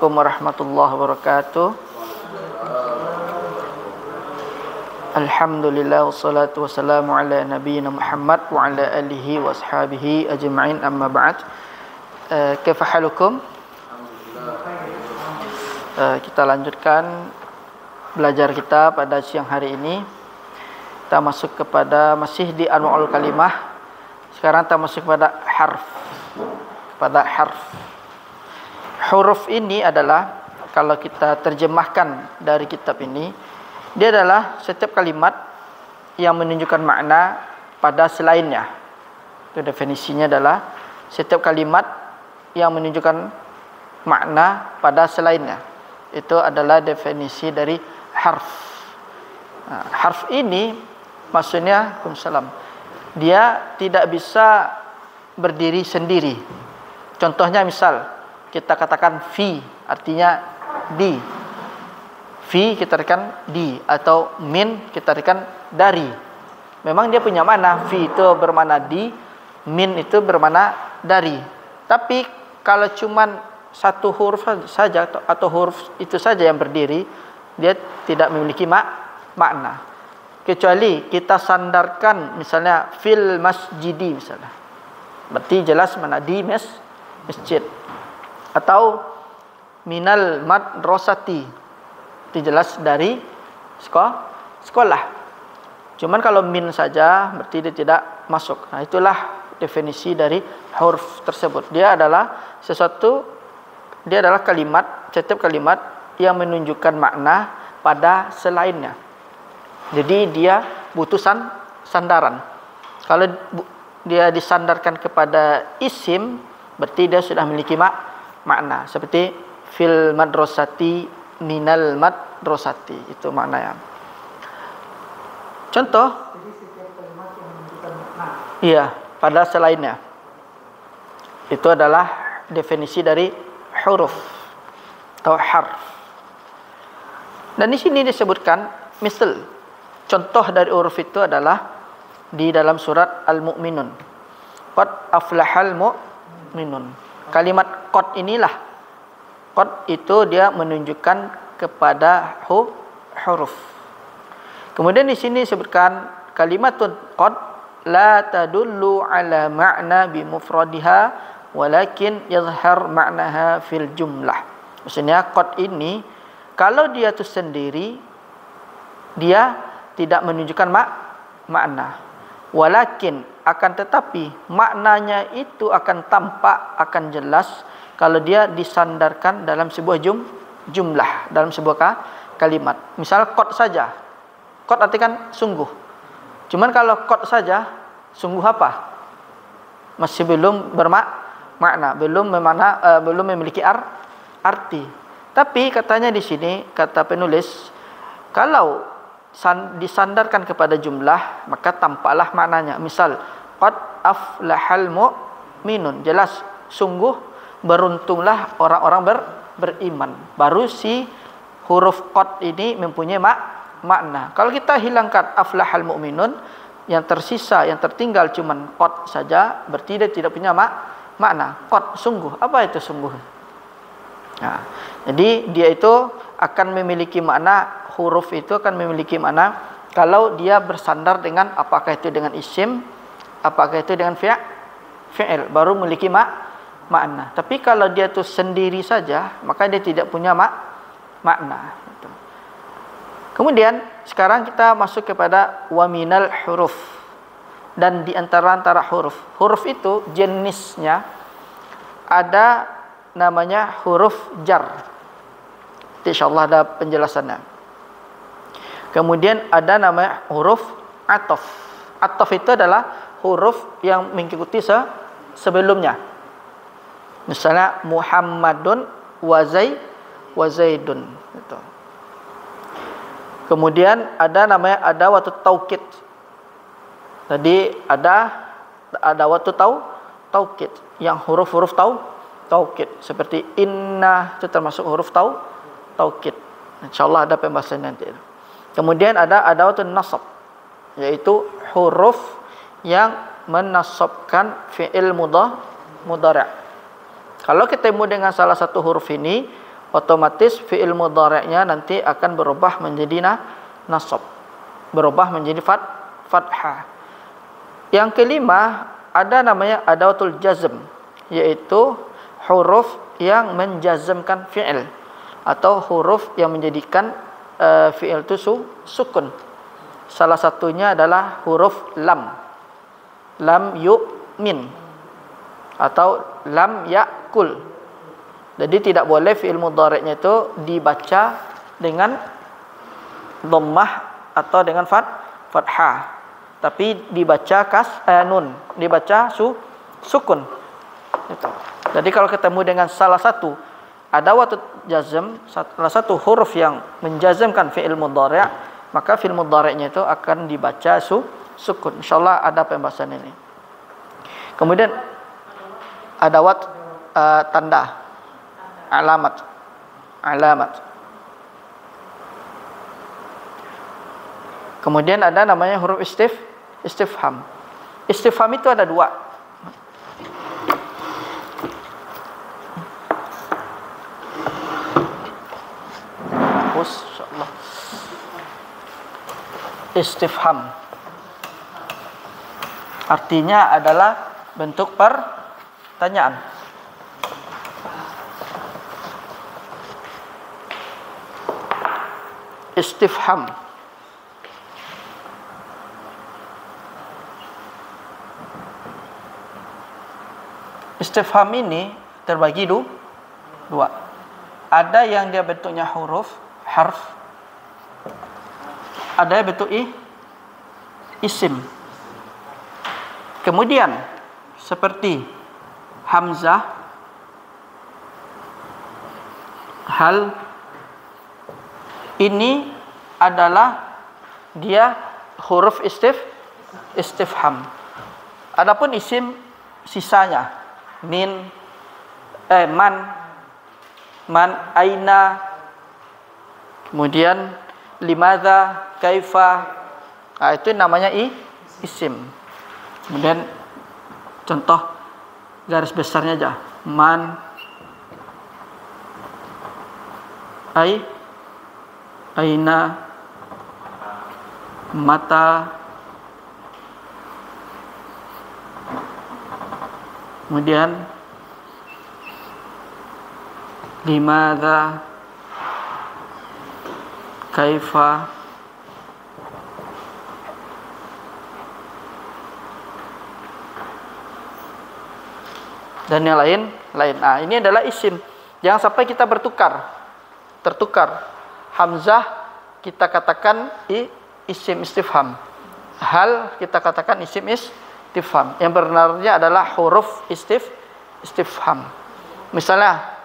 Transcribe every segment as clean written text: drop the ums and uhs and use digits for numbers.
Assalamualaikum warahmatullahi wabarakatuh. Alhamdulillah wassalatu wassalamu ala nabiyyina Muhammad wa ala alihi wa ashabihi ajma'in, amma ba'd. Kaifa halukum? Kita lanjutkan belajar kita pada siang hari ini. Kita masuk kepada masih di anwa'ul kalimah. Sekarang kita masuk kepada harf. Huruf ini adalah, kalau kita terjemahkan dari kitab ini, dia adalah setiap kalimat yang menunjukkan makna pada selainnya. Itu definisinya adalah setiap kalimat yang menunjukkan makna pada selainnya. Itu adalah definisi dari harf. Harf ini maksudnya, Waalaikumsalam, dia tidak bisa berdiri sendiri. Contohnya misal kita katakan fi, artinya di. Fi kita artikan di, atau min kita artikan dari. Memang dia punya makna, fi itu bermakna di, min itu bermakna dari. Tapi kalau cuman satu huruf saja atau huruf itu saja yang berdiri, dia tidak memiliki makna. Kecuali kita sandarkan misalnya fil masjidi misalnya, berarti jelas mana di masjid. Atau minal madrasati, itu jelas dari sekolah. Cuman kalau min saja berarti dia tidak masuk. Nah, itulah definisi dari huruf tersebut. Dia adalah kalimat, setiap kalimat yang menunjukkan makna pada selainnya. Jadi dia butuh sandaran. Kalau dia disandarkan kepada isim, berarti dia sudah memiliki makna. Seperti fil madrasati, minal madrasati, itu maknanya. Contoh, jadi setiap kalimat yang menunjukkan makna, iya, pada selainnya. Itu adalah definisi dari huruf atau harf. Dan di sini disebutkan misal, contoh dari huruf itu adalah di dalam surat Al-Mu'minun. Qad aflahal mu'minun. Kalimat qad inilah, qad itu dia menunjukkan kepada huruf. Kemudian di sini disebutkan kalimatun qad la tadullu ala ma'na bi mufradiha walakin yazhar ma'naha fil jumlah. Maksudnya qad ini kalau dia itu sendiri, dia tidak menunjukkan makna. Walakin, akan tetapi maknanya itu akan tampak, akan jelas kalau dia disandarkan dalam sebuah jumlah, dalam sebuah kalimat. Misal qad saja. Qad artikan sungguh. Cuman kalau qad saja, sungguh apa? Masih belum bermakna, belum memiliki arti. Tapi katanya di sini, kata penulis, kalau disandarkan kepada jumlah, maka tampaklah maknanya. Misal qad aflahal mu'minun, jelas sungguh beruntunglah orang-orang beriman. Baru si huruf qad ini mempunyai makna. Kalau kita hilangkan aflahal mu'minun, yang tersisa, yang tertinggal cuman qad saja, berarti dia tidak punya makna. Qad, sungguh. Apa itu sungguh? Nah, jadi dia itu akan memiliki makna, huruf itu akan memiliki makna kalau dia bersandar dengan, apakah itu dengan isim, apakah itu dengan fi'il, baru memiliki makna. Tapi kalau dia itu sendiri saja, maka dia tidak punya makna. Kemudian sekarang kita masuk kepada waminal huruf. Dan di antara huruf. Huruf itu jenisnya ada namanya huruf jar. Insyaallah ada penjelasannya. Kemudian ada namanya huruf atof. Atof itu adalah huruf yang mengikuti sebelumnya. Misalnya Muhammadun wa Zaidun. Gitu. Kemudian ada namanya adawatut taukid. Tadi ada adawatut taukid yang huruf-huruf taukid, seperti inna itu termasuk huruf taukid. Insyaallah ada pembahasan nanti. Kemudian ada adawatun nasab, yaitu huruf yang menasabkan fi'il mudhari'. Kalau ketemu dengan salah satu huruf ini, otomatis fi'il mudhari'nya nanti akan berubah menjadi nasab, berubah menjadi fathah. Yang kelima, ada namanya adawatul jazm, yaitu huruf yang menjazmkan fi'il atau huruf yang menjadikan fi'il itu sukun. Salah satunya adalah huruf lam. Lam yu'min atau lam ya'kul. Jadi tidak boleh fi'il mudhari'nya itu dibaca dengan dhammah atau dengan fathah, tapi dibaca nun, dibaca sukun. Itu. Jadi kalau ketemu dengan salah satu adawatut jazm, salah satu huruf yang menjazmkan fi'il mudhari', maka fi'il mudhari'nya itu akan dibaca sukun. Insyaallah ada pembahasan ini. Kemudian adawat tanda, alamat. Kemudian ada namanya huruf istifham. Istifham itu ada dua. Istifham artinya adalah bentuk pertanyaan. Istifham ini terbagi dua. Ada yang dia bentuknya huruf, harf. Ada bentuk isim. Kemudian seperti hamzah, hal, ini adalah dia huruf istifham. Adapun isim sisanya min, man, aina, kemudian limadza, kaifa, itu namanya isim. Kemudian contoh garis besarnya aja, man, aina, mata, kemudian limadza, kaifa, dan yang lain. Nah, ini adalah isim. Jangan sampai kita tertukar. Hamzah kita katakan isim istifham. Hal kita katakan isim istifham. Yang benarnya adalah huruf istifham. Misalnya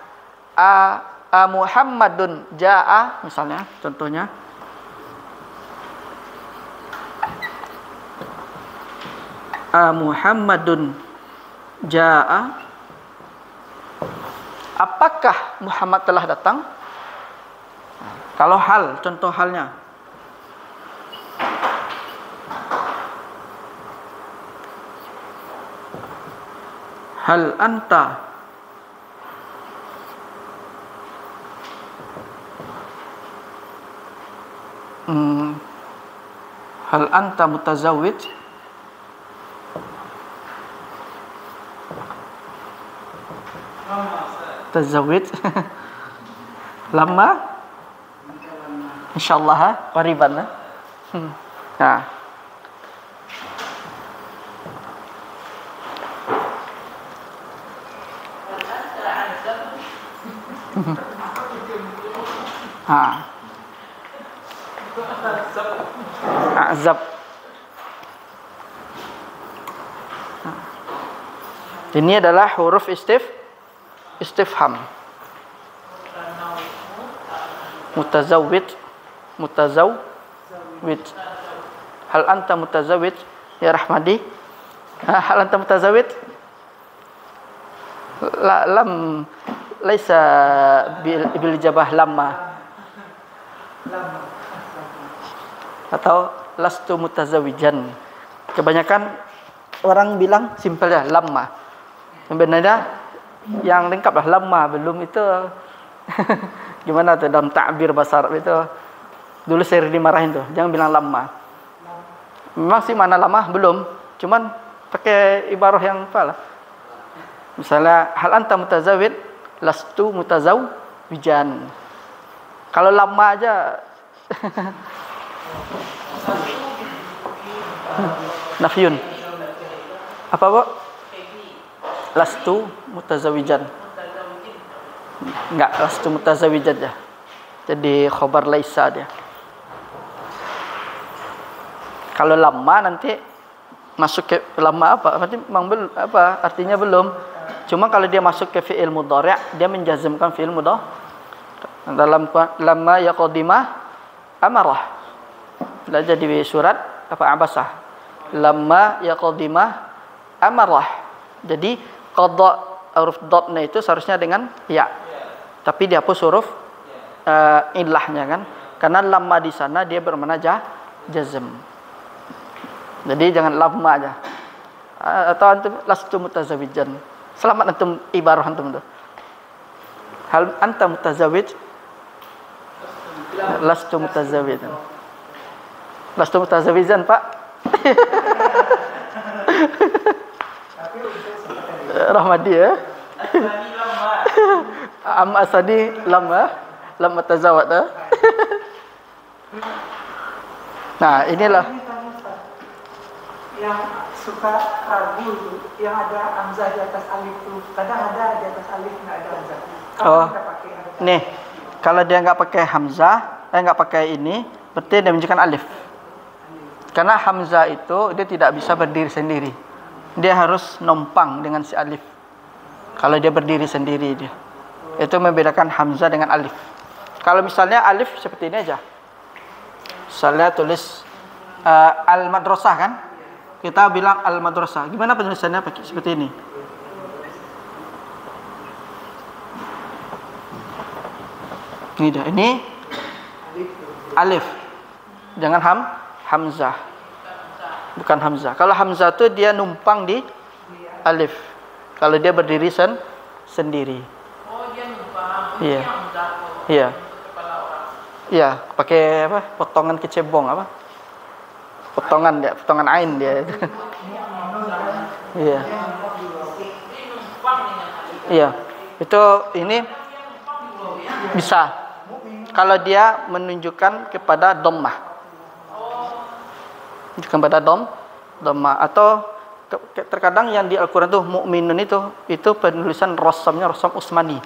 Muhammadun jaa, misalnya contohnya. Muhammadun jaa. Apakah Muhammad telah datang? Kalau hal, contoh halnya. Hal anta hal anta mutazawwij? Tazawwij. Lama? Insyaallah qariban. Nah. Azab. Ini adalah huruf istifham. Mutazawwij. Hal anta mutazawwij ya Rahmadi? Hal anta mutazawwij? Lam laisa bil jabah lamma. Atau lastu mutazawijan. Kebanyakan orang bilang simpel ya lamma. Sebenarnya yang lengkap lah lama, belum itu Gimana tuh dalam takbir bahasa Arab itu? Dulu sering dimarahin tuh, jangan bilang lama. Memang sih mana lama belum, cuman pakai ibarah yang apa lah. Misalnya hal anta mutazawid, lastu mutazawwijan. Kalau lama aja nafyun. Apa, Bu? Lastu mutazawwijan. Enggak, lastu mutazawwijan ya. Jadi khabar laisa dia. Kalau lama nanti masuk ke lama apa? Berarti memang belum apa? Artinya belum. Cuma kalau dia masuk ke fi'il mudhari', dia menjazmkan fi'il mudhari'. Dalam lama yaqdimah amarah. Belajar di surat apa Abasah. Lama yaqdimah amarah. Jadi qadha huruf dhatnya itu seharusnya dengan ya. Tapi dihapus huruf ilahnya kan. Karena lama di sana dia bermakna jazm. Jadi jangan lama aja. Atau antum lastu mutazawwijan. Selamat antum ibarah antum tuh. Hal anta mutazawwij? Lastu mutazawwijan. Lastu mutazawwijan, Pak. Rahmadi ya. Asadi lama tazawwad. Nah, inilah yang suka ragu itu, yang ada hamzah di atas alif itu. Kadang ada di atas alif, nggak ada hamzah. Oh, nih, kalau dia nggak pakai hamzah, nggak pakai ini, berarti dia menunjukkan alif. Karena hamzah itu dia tidak bisa berdiri sendiri, dia harus numpang dengan si alif. Kalau dia berdiri sendiri dia, itu membedakan hamzah dengan alif. Kalau misalnya alif seperti ini aja, misalnya tulis al-madrasah kan, kita bilang al-madrasah. Gimana penulisannya pakai seperti ini? Ini dah, ini alif. Jangan hamzah. Bukan hamzah. Kalau hamzah itu dia numpang di alif. Kalau dia berdiri sendiri. Oh, dia numpang. Iya. Iya. Iya, pakai apa? Potongan kecebong apa? Potongan dia, potongan ain dia. Iya. Iya. Itu ini bisa kalau dia menunjukkan kepada dhammah. Kepada dhammah atau terkadang yang di Al-Qur'an tuh mukminun itu penulisan rasamnya rasam Utsmani.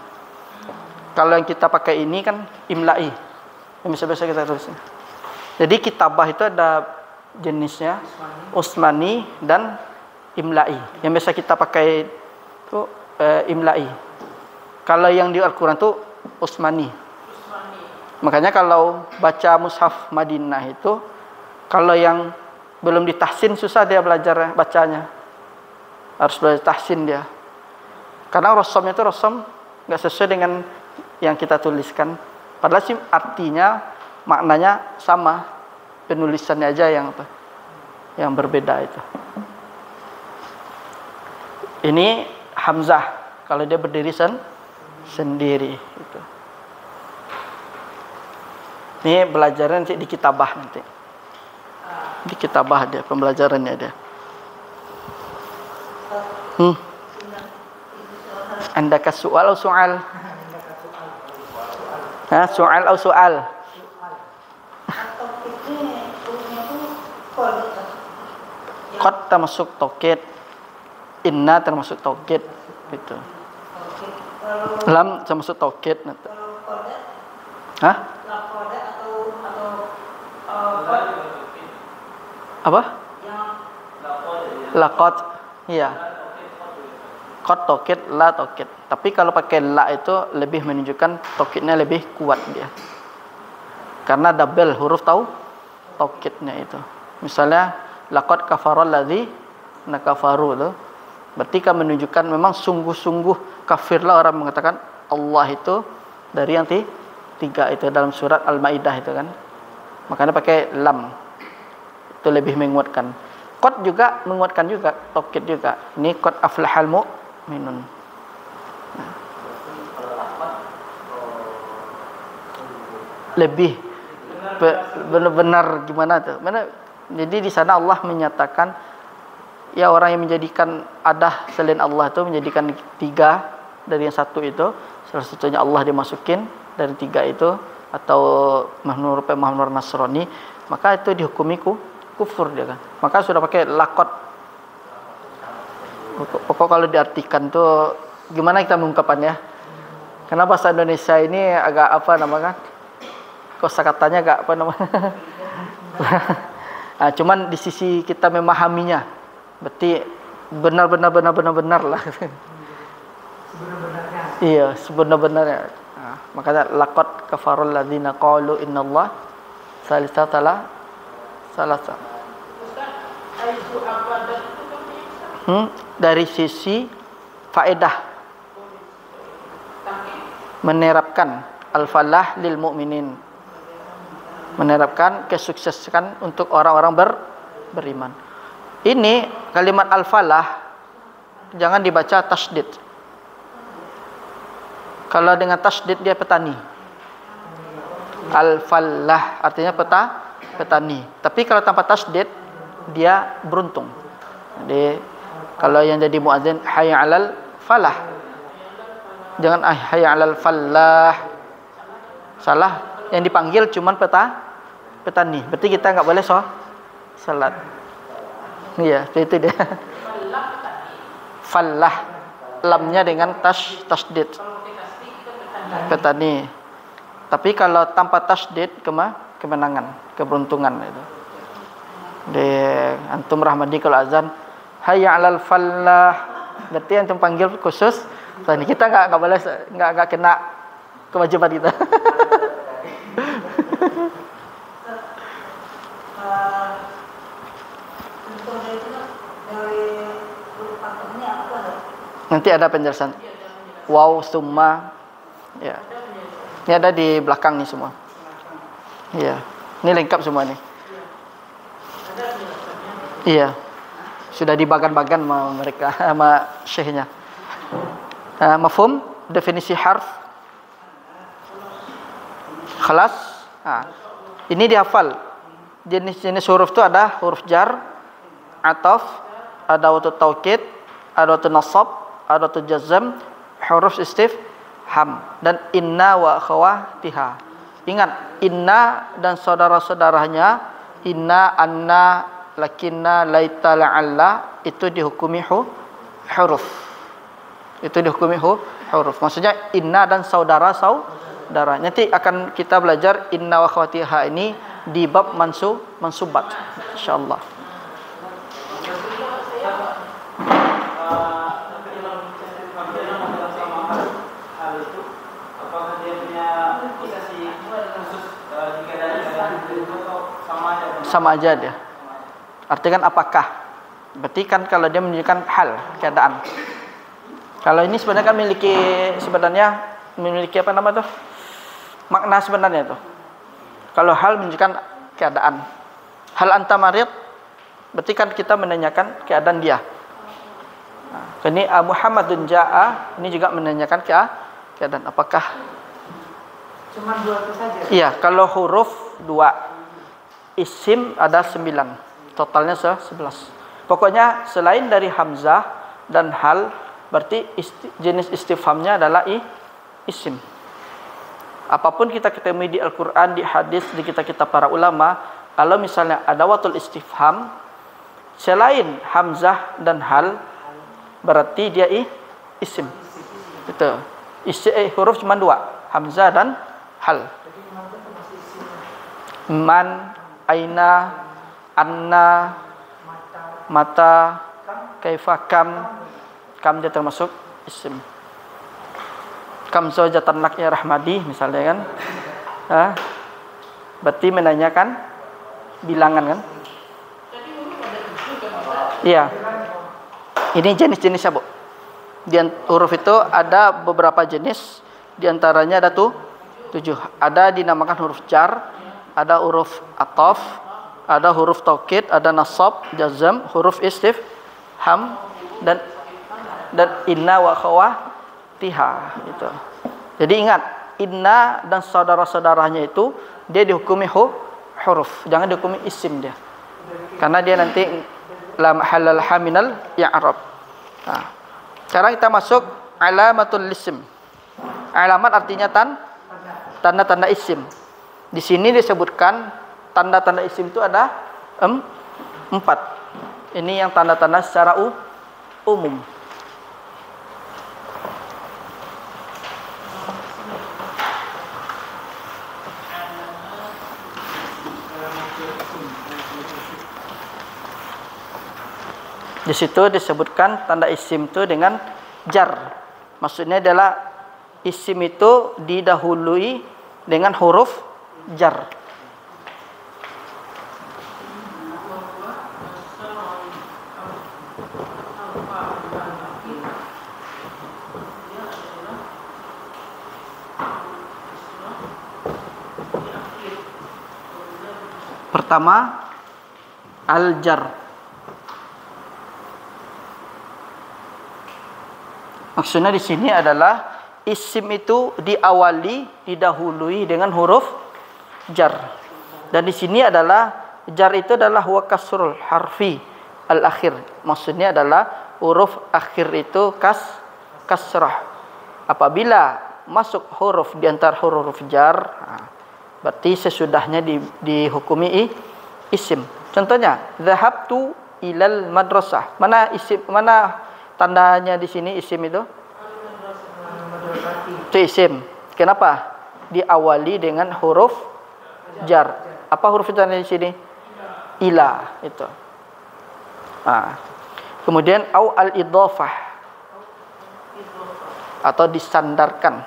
Kalau yang kita pakai ini kan imla'i. Yang biasa-biasa kita tulis. Jadi kitabah itu ada jenisnya Utsmani dan imla'i. Yang biasa kita pakai itu imla'i. Kalau yang di Al-Qur'an itu Utsmani. Makanya kalau baca mushaf Madinah itu, kalau yang belum ditahsin susah dia belajar bacanya. Harus belajar tahsin dia. Karena rasamnya itu rasam nggak sesuai dengan yang kita tuliskan. Padahal sih artinya, maknanya sama. Penulisannya aja yang apa? Yang berbeda itu. Ini hamzah kalau dia berdiri sendiri itu. Ini belajaran nanti di kitabah nanti. Di kitabah dia pembelajarannya dia. Andaka soal atau soal? Soal atau soal? Qad termasuk taukid, inna termasuk taukid itu. Lam termasuk taukid. Hah? Apa? Laqad. Iya. Qad taukid, la taukid. Tapi kalau pakai la itu lebih menunjukkan taukidnya lebih kuat dia. Karena double huruf taukidnya itu. Misalnya laqad kafara allazi nakafaru itu berarti kan menunjukkan memang sungguh-sungguh kafirlah orang mengatakan Allah itu dari yang tiga itu dalam surat Al-Maidah itu kan. Makanya pakai lam. Itu lebih menguatkan. Qad juga menguatkan juga, taukid juga. Ini qad aflahal mu'minun. lebih benar-benar gimana tuh? Jadi di sana Allah menyatakan ya orang yang menjadikan ada selain Allah itu menjadikan tiga dari yang satu itu, salah satunya Allah dimasukin dari tiga itu, atau menurut Nasrani, maka itu dihukumi kufur dia kan. Maka sudah pakai lakot. Pokok kalau diartikan tuh gimana kita mengungkapannya? Karena bahasa Indonesia ini agak apa namanya? Kosakatanya agak apa namanya? Nah, cuman di sisi kita memahaminya, berarti benar lah. Sebenar-benarnya. Iya, sebenar-benarnya. Nah, makanya laqad kafarul ladzina qalu innallaha salasa. Ustaz, aizu abadat itu kan Dari sisi faedah menerapkan al-falah lil mu'minin, menerapkan kesuksesan untuk orang-orang beriman. Ini kalimat al-falah jangan dibaca tasydid. Kalau dengan tasydid dia petani. Al-falah artinya petani. Tapi kalau tanpa tasydid dia beruntung. Jadi kalau yang jadi muadzin hayya 'alal falah. Jangan hayya 'alal falah. Salah, yang dipanggil cuman petani. Berarti kita enggak boleh salat. Iya, itu dia. Falah. Lamnya dengan tasydid. Petani. Tapi kalau tanpa tasydid kemenangan, keberuntungan itu. Antum rahmadi kalau azan hayya 'alal falah, berarti antum panggil khusus tadi. Kita enggak boleh enggak kena kewajiban kita. Nanti ada penjelasan. Waw summa. Ya. Ini ada di belakang nih semua. Iya. Ini lengkap semua nih. Iya. Sudah dibagan-bagan sama mereka, sama syekhnya. Mafhum definisi harf. Khalas. Ini dihafal. Jenis-jenis huruf itu ada huruf jar, ataf, ada waktu taukid, ada waktu nasab, ada waktu jazm, huruf istifham, dan inna wa akhawatiha. Ingat, inna dan saudara-saudaranya, inna, anna, lakinna, laita, la'alla, itu dihukumi huruf. Itu dihukumi huruf. Maksudnya inna dan saudara-saudara. Nanti akan kita belajar inna wa akhawatiha ini di bab mansubat, insyaallah. Sama aja dia. Artikan apakah? Berarti kan kalau dia menunjukkan hal, keadaan. Kalau ini sebenarnya kan memiliki apa nama tuh? Makna sebenarnya tuh. Kalau hal menunjukkan keadaan. Hal anta marid, berarti kan kita menanyakan keadaan dia. Ini Muhammadun ja'a, ini juga menanyakan keadaan. Apakah? Cuma dua itu saja. Iya, kalau huruf 2. Isim ada 9, totalnya 11. Pokoknya selain dari hamzah dan hal, berarti jenis istifhamnya adalah isim. Apapun kita ketemu di Al-Quran, di hadis, di kitab-kitab para ulama, kalau misalnya ada watul istifham selain hamzah dan hal, berarti dia isim. Itu. Huruf cuma 2, hamzah dan hal. Man, aina, anna, mata, kaifa, kam dia termasuk isim. Kam zaujatan lak ya rahmadi misalnya kan. Berarti menanyakan bilangan kan? Iya. Ini jenis-jenisnya, Bu. Di huruf itu ada beberapa jenis, di antaranya ada 7. Ada dinamakan huruf jar, ada huruf ataf, ada huruf taukid, ada nasab, jazm, huruf istifham, dan inna wa akhawatiha gitu. Jadi ingat, inna dan saudara-saudaranya itu dia dihukumi huruf, jangan dihukumi isim dia. Karena dia nanti la mahalla laha minal i'rab. Nah, sekarang kita masuk alamatul isim. Alamat artinya tanda-tanda isim. Di sini disebutkan tanda-tanda isim itu ada 4. Ini yang tanda-tanda secara umum. Di situ disebutkan tanda isim itu dengan jar. Maksudnya adalah isim itu didahului dengan huruf jar. Pertama, al-jar. Maksudnya di sini adalah isim itu didahului dengan huruf jar. Dan di sini adalah jar itu adalah huwa kasrul harfi al-akhir. Maksudnya adalah huruf akhir itu kasrah. Apabila masuk huruf di antara huruf jar, berarti sesudahnya dihukumi isim. Contohnya, dhahabtu ilal madrasah. Mana tandanya di sini isim itu? Itu isim. Kenapa? Diawali dengan huruf jar. Apa huruf jar di sini? Ila itu. Kemudian au al-idhafah atau disandarkan.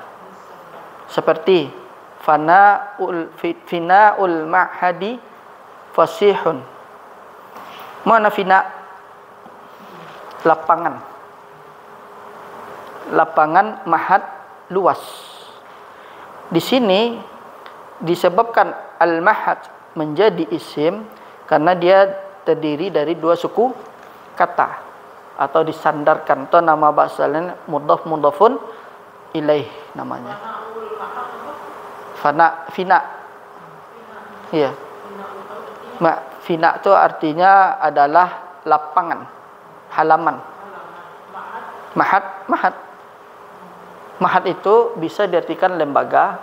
Seperti fina'ul ma'hadi fasihun. Mana fina? Lapangan mahad luas. Di sini disebabkan al-mahad menjadi isim karena dia terdiri dari 2 suku kata atau disandarkan. Itu nama bahasa lain mudhafun ilaih namanya. Fina. Iya. Fina itu artinya adalah lapangan, halaman. Mahad itu bisa diartikan lembaga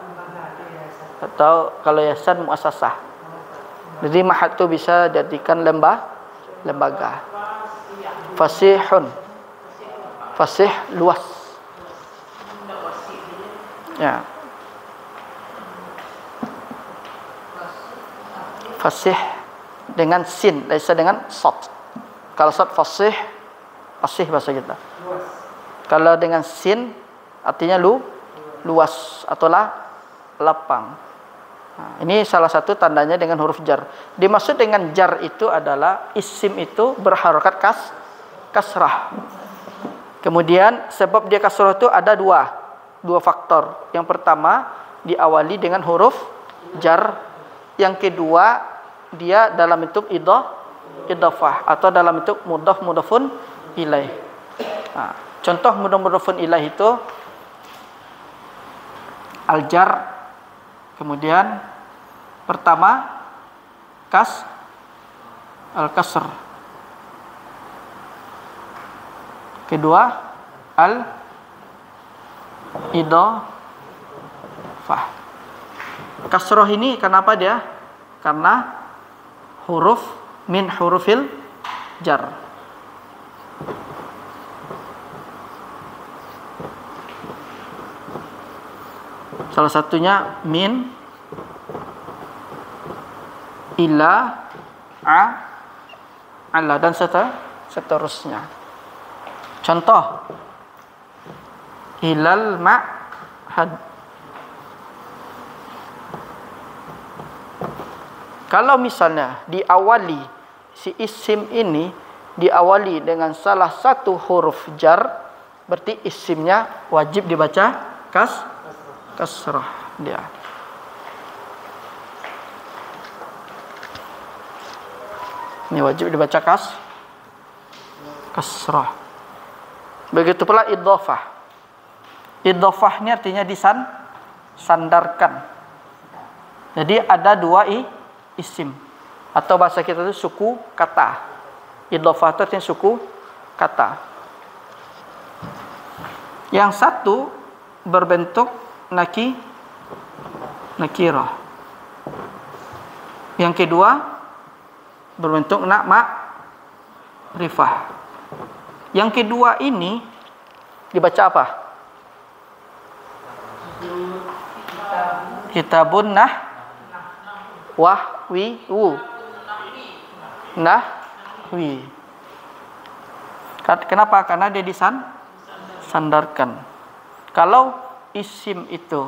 atau kalau yayasan muasasah. Jadi mahad itu bisa diartikan lembaga. Fasihun. Fasih luas. Ya. Fasih dengan sin, laisa dengan sad. Kalau sad fasih bahasa kita. Kalau dengan sin artinya luas atau lapang. Nah, ini salah satu tandanya dengan huruf jar. Dimaksud dengan jar itu adalah isim itu berharokat kasrah. Kemudian sebab dia kasrah itu ada dua faktor. Yang pertama diawali dengan huruf jar. Yang kedua dia dalam bentuk idhafah atau dalam bentuk mudhafun ilaih. Nah, contoh mudhafun ilaih itu al-jar, kemudian pertama al-kasr, kedua al-idhafah. Kasroh ini kenapa dia? Karena huruf min hurufil jar. Salah satunya min, ila, ala dan seterusnya. Contoh ilal ma'had. Kalau misalnya diawali si isim ini diawali dengan salah satu huruf jar, berarti isimnya wajib dibaca kasrah dia. Ini wajib dibaca kasrah. Begitu pula idhafah. Idhafah ini artinya sandarkan. Jadi ada dua isim. Atau bahasa kita itu suku kata. Idhofah itu artinya suku kata. Yang satu berbentuk nakirah. Yang kedua berbentuk ma'rifah. Yang kedua ini dibaca apa? Kitabun nahwi. Kenapa? Karena dia disandarkan. Kalau isim itu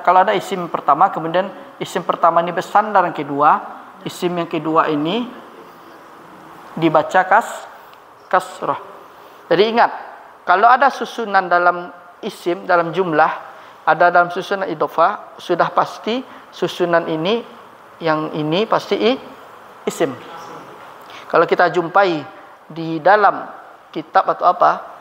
kalau ada isim pertama, kemudian isim pertama ini bersandar yang kedua, isim yang kedua ini dibaca kasrah. Jadi ingat, kalau ada susunan dalam isim, dalam jumlah, ada dalam susunan idhofah, sudah pasti susunan ini, yang ini pasti isim. Kalau kita jumpai di dalam kitab atau apa,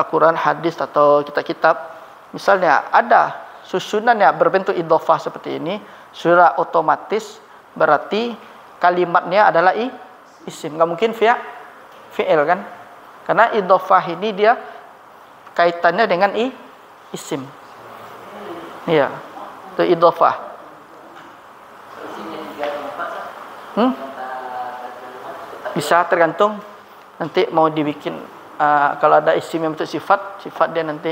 Al-Quran, hadis atau kitab-kitab, misalnya ada susunan yang berbentuk idhofah seperti ini, sudah otomatis berarti kalimatnya adalah isim. Nggak mungkin fi'il kan? Karena idhofah ini dia kaitannya dengan isim. Iya, itu idhofah. Bisa tergantung nanti mau dibikin. Kalau ada isim yang bentuk sifat dia nanti.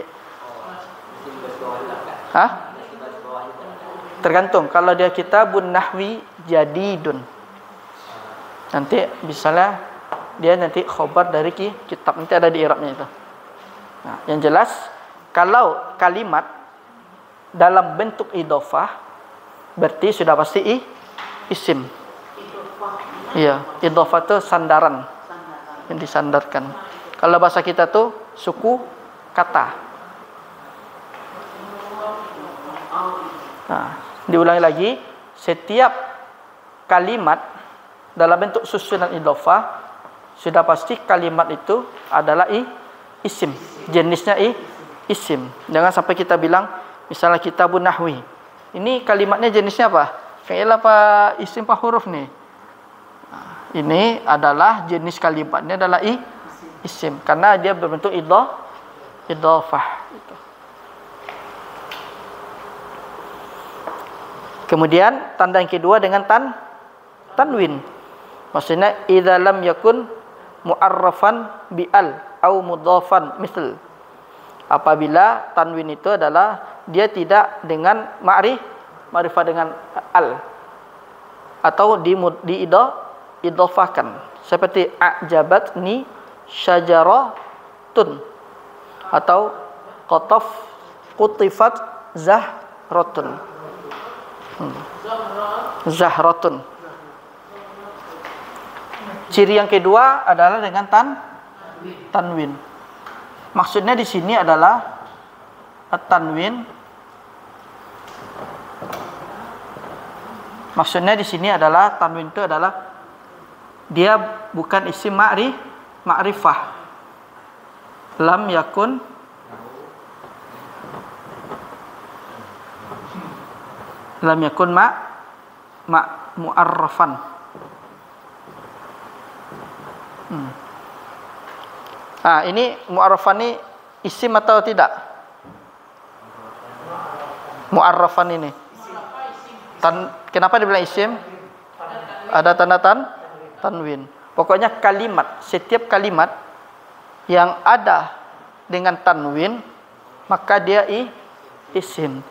Tergantung. Kalau dia kitabun nahwi jadidun, nanti misalnya dia nanti khobar dari kitab, nanti ada di i'rabnya itu. Nah, yang jelas kalau kalimat dalam bentuk idhofah berarti sudah pasti isim. Iya, idhofah itu sandaran, yang disandarkan. Kalau bahasa kita tuh suku kata. Nah, diulangi lagi, setiap kalimat dalam bentuk susunan idhofah sudah pasti kalimat itu adalah isim. Jenisnya isim. Jangan sampai kita bilang misalnya kitabun nahwi. Ini kalimatnya jenisnya apa? Fi'il apa isim apa huruf nih? Nah, ini adalah jenis kalimatnya adalah isim karena dia berbentuk idhofah itu. Kemudian tanda yang kedua dengan tanwin. Maksudnya idza lam yakun mu'arrafan bi al au mudhafan misal. Apabila tanwin itu adalah dia tidak dengan ma'rifah dengan al atau idhofahkan seperti a'jabatni syajaratun atau qutifat zahratun. Zahratun. Ciri yang kedua adalah dengan tanwin. Maksudnya di sini adalah tanwin. Maksudnya di sini adalah tanwin itu adalah dia bukan isim ma'rifah. Lam yakun mu'arrafan. Ini mu'arrafan ini isim atau tidak? Mu'arrafan ini. Kenapa dibilang isim? Ada tanda tanwin. Pokoknya kalimat, setiap kalimat yang ada dengan tanwin maka dia isim.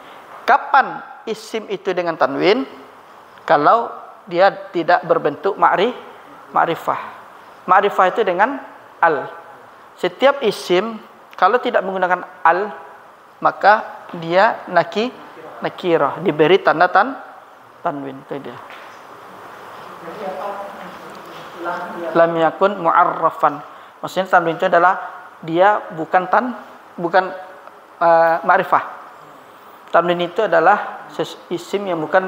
Kapan isim itu dengan tanwin? Kalau dia tidak berbentuk ma'rifah. Ma'rifah itu dengan al. Setiap isim kalau tidak menggunakan al maka dia nakirah, diberi tanda tanwin itu dia. Lam yakun mu'arrafan. Maksudnya tanwin itu adalah dia bukan ma'rifah. Tanwin itu adalah isim yang bukan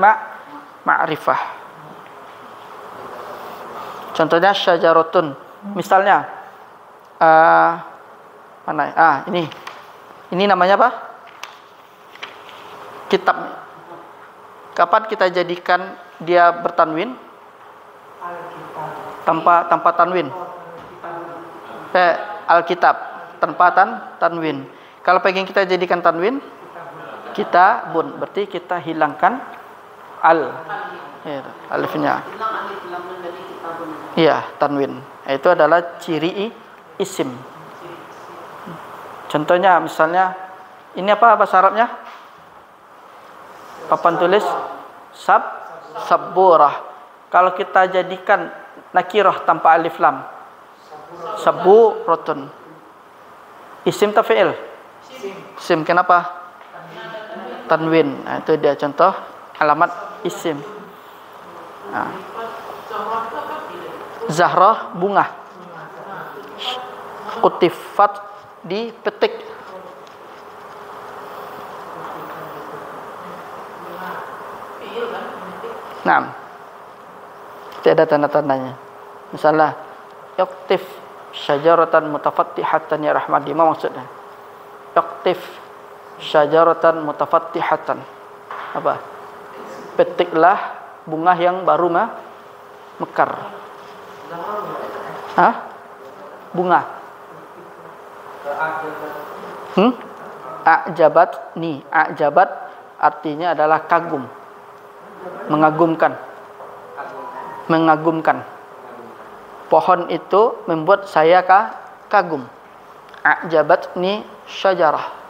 ma'rifah. Contohnya syajaratun. Misalnya mana? Ini namanya apa? kitab. Kapan kita jadikan dia bertanwin? Tanpa tanwin. Alkitab tanpa tanwin. Kalau pengen kita jadikan tanwin, kitabun, berarti kita hilangkan alifnya. Iya, tanwin. Itu adalah ciri isim. Contohnya misalnya ini apa bahasa Arabnya? Papan tulis sabburah. Kalau kita jadikan nakirah tanpa alif lam, sabburatun. Isim atau fi'il? Isim. Kenapa? Tanwin. Nah, itu dia contoh alamat isim. Nah. Zahrah, bunga. Kutifat, dipetik. Nah, tidak ada tanda-tandanya. Misalnya, yaktif syajaratan mutafattihatan ya rahmadi. Apa maksudnya? Yaktif syajaratan mutafattihatan. Apa? Petiklah bunga yang baru mekar. Hah? Bunga. A'jabat ni. A'jabat artinya adalah kagum. Mengagumkan. Mengagumkan. Pohon itu membuat saya kagum. A'jabat ni syajarah.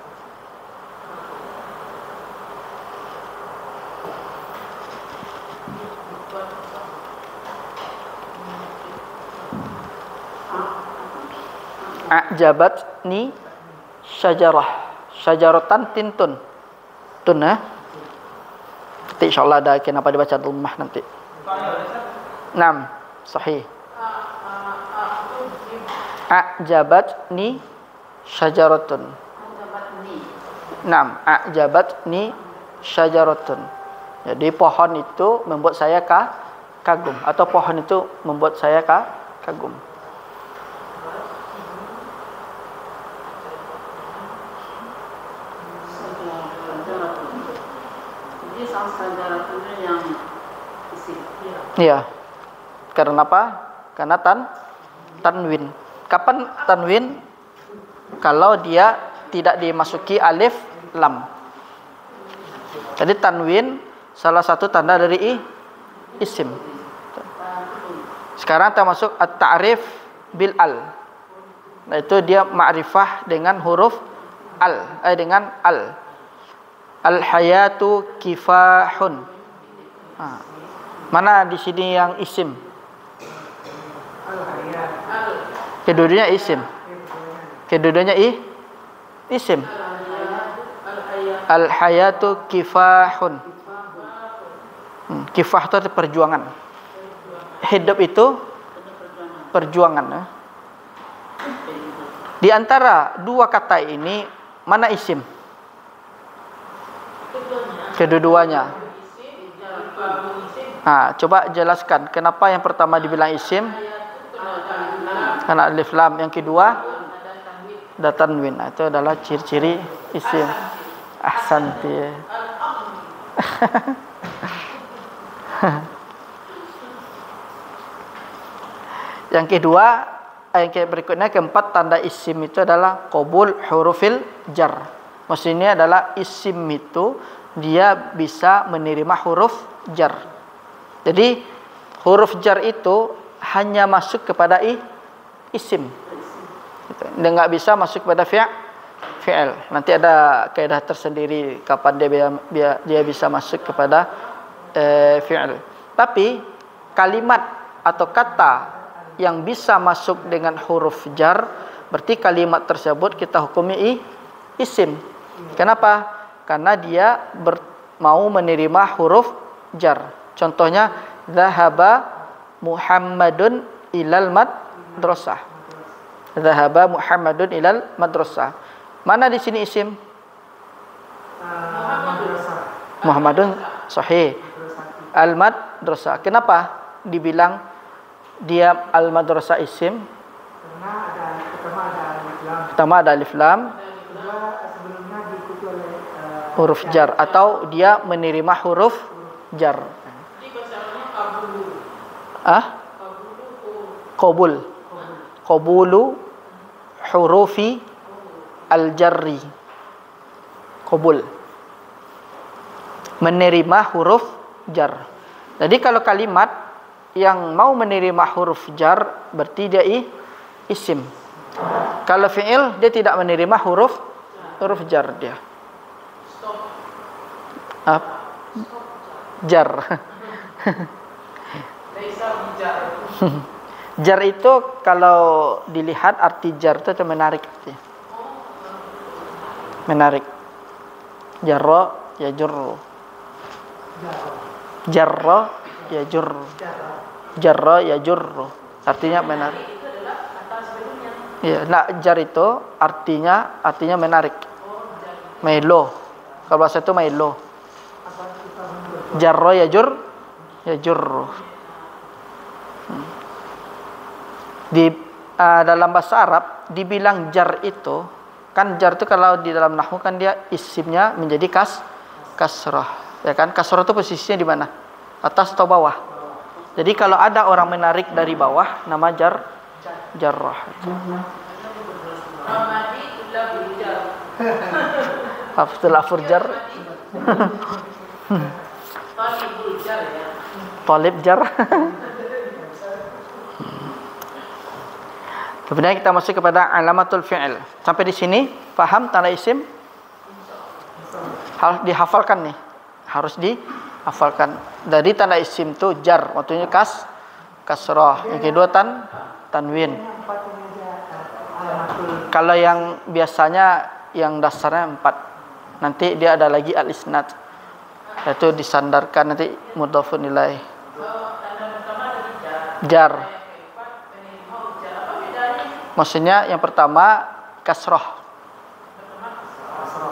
A'jabatni syajarah. Syajaratan tintun. Tun nanti insyaallah ada kenapa dibaca dhammah nanti. 6 sahih. A'jabatni syajaratun. 6 a'jabatni syajaratun. Jadi pohon itu membuat saya kagum atau pohon itu membuat saya kagum. Iya. Karena apa? Karena tanwin. Kapan tanwin? Kalau dia tidak dimasuki alif lam. Jadi tanwin salah satu tanda dari isim. Sekarang kita masuk at-ta'rif bil al. Nah, itu dia ma'rifah dengan huruf dengan al. Al-hayatu kifahun. Mana di sini yang isim? Kedua-duanya isim. Kedua-duanya isim. Al-hayatu kifahun. Kifah itu perjuangan. Hidup itu perjuangan. Di antara dua kata ini mana isim? Kedua-duanya. Coba jelaskan kenapa yang pertama dibilang isim? Karena alif lam. Yang kedua ada tanwin. Itu adalah ciri-ciri isim. Ahsanti. Yang kedua, yang berikutnya keempat tanda isim itu adalah qabul hurufil jar. Maksudnya adalah isim itu dia bisa menerima huruf jar. Jadi huruf jar itu hanya masuk kepada isim. Dia nggak bisa masuk kepada fi'il. Nanti ada kaidah tersendiri kapan dia bisa masuk kepada fi'il. Tapi kalimat atau kata yang bisa masuk dengan huruf jar, berarti kalimat tersebut kita hukumi isim. Kenapa? Karena dia mau menerima huruf jar. Contohnya, zahaba Muhammadun ilal madrasah. Zahaba Muhammadun ilal madrasah. Mana di sini isim? Muhammadun sahih. Al madrasah. Kenapa dibilang dia al madrasah isim? Pertama ada alif lam. Pertama ada alif lam. Kedua sebelumnya diikuti oleh huruf jar atau dia menerima huruf jar. Qabul. Qabulu hurufi al-jarri. Qabul. Menerima huruf jar. Jadi kalau kalimat yang mau menerima huruf jar berarti dia isim. Kalau fi'il dia tidak menerima huruf jar dia. Jar. Jar itu kalau dilihat arti jar itu menarik. Menarik. Jarra yajurru. Jarra yajurru. Jarra yajurru. Artinya menarik. Ya, nah jar itu artinya menarik. Melo. Kalau bahasa itu melo. Jarra yajurru. Di dalam bahasa Arab dibilang jar itu, kan jar itu kalau di dalam nahwu kan dia isimnya menjadi kasrah, ya kan? Kasrah itu posisinya di mana? Atas atau bawah? Jadi kalau ada orang menarik dari bawah, nama jarrah. Afdal furjar. Talib jar. Kemudian kita masuk kepada alamatul fi'il. Sampai di sini paham tanda isim? Harus dihafalkan nih. Harus dihafalkan. Dari tanda isim itu jar, waktunya kasrah. Yang kedua tanwin. Kalau yang biasanya yang dasarnya 4. Nanti dia ada lagi al-isnad. Itu disandarkan nanti mudhafun ilaih. Jar. Maksudnya yang pertama kasrah.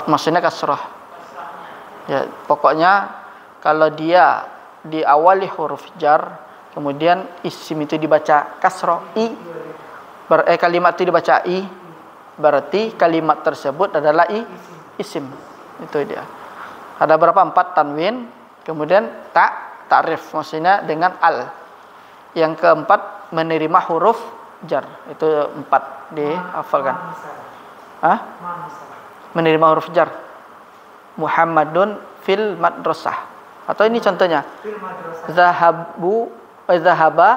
Maksudnya kasrah. Ya, pokoknya kalau dia diawali huruf jar, kemudian isim itu dibaca kasrah kalimat itu dibaca berarti kalimat tersebut adalah isim. Itu dia. Ada berapa? 4 tanwin, kemudian ta'rif, maksudnya dengan al. Yang keempat menerima huruf jar. Itu 4 dihafalkan. Menerima huruf jar. Muhammadun fil madrasah. Atau ini contohnya. Zahaba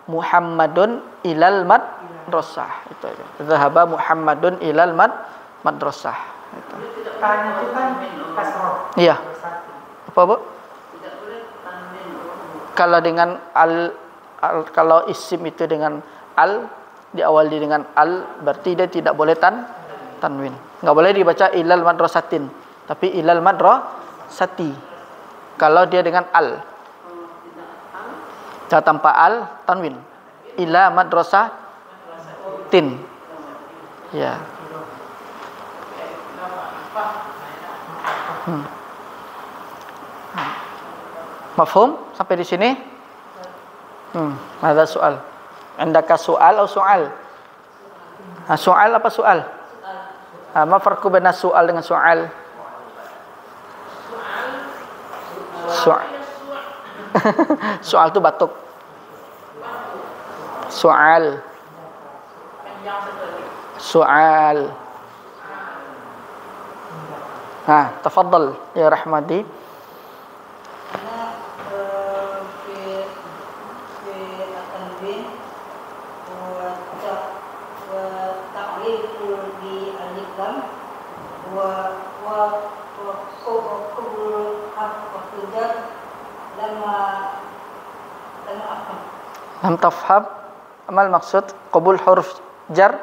Muhammadun ilal madrasah. Itu aja. Zahaba Muhammadun ilal madrasah. Itu. Tanya itu kan kasroh. Iya. Apa, Bu? Kalau dengan kalau isim itu dengan al, diawali dengan al, berarti dia tidak boleh tanwin. Enggak boleh dibaca ilal madrasatin, tapi ilal madrasati. Kalau dia dengan al. Tanpa al, tanwin. Ila madrasatin. Ya. Mafhum sampai di sini? Ada soal? Andaka soal atau soal? Soal apa soal? Ma farqu baina soal dengan soal? Soal. Soal itu batuk. Soal. Soal. Tafadhal ya Rahmadi. Lam tafham amal maksud qabul huruf jar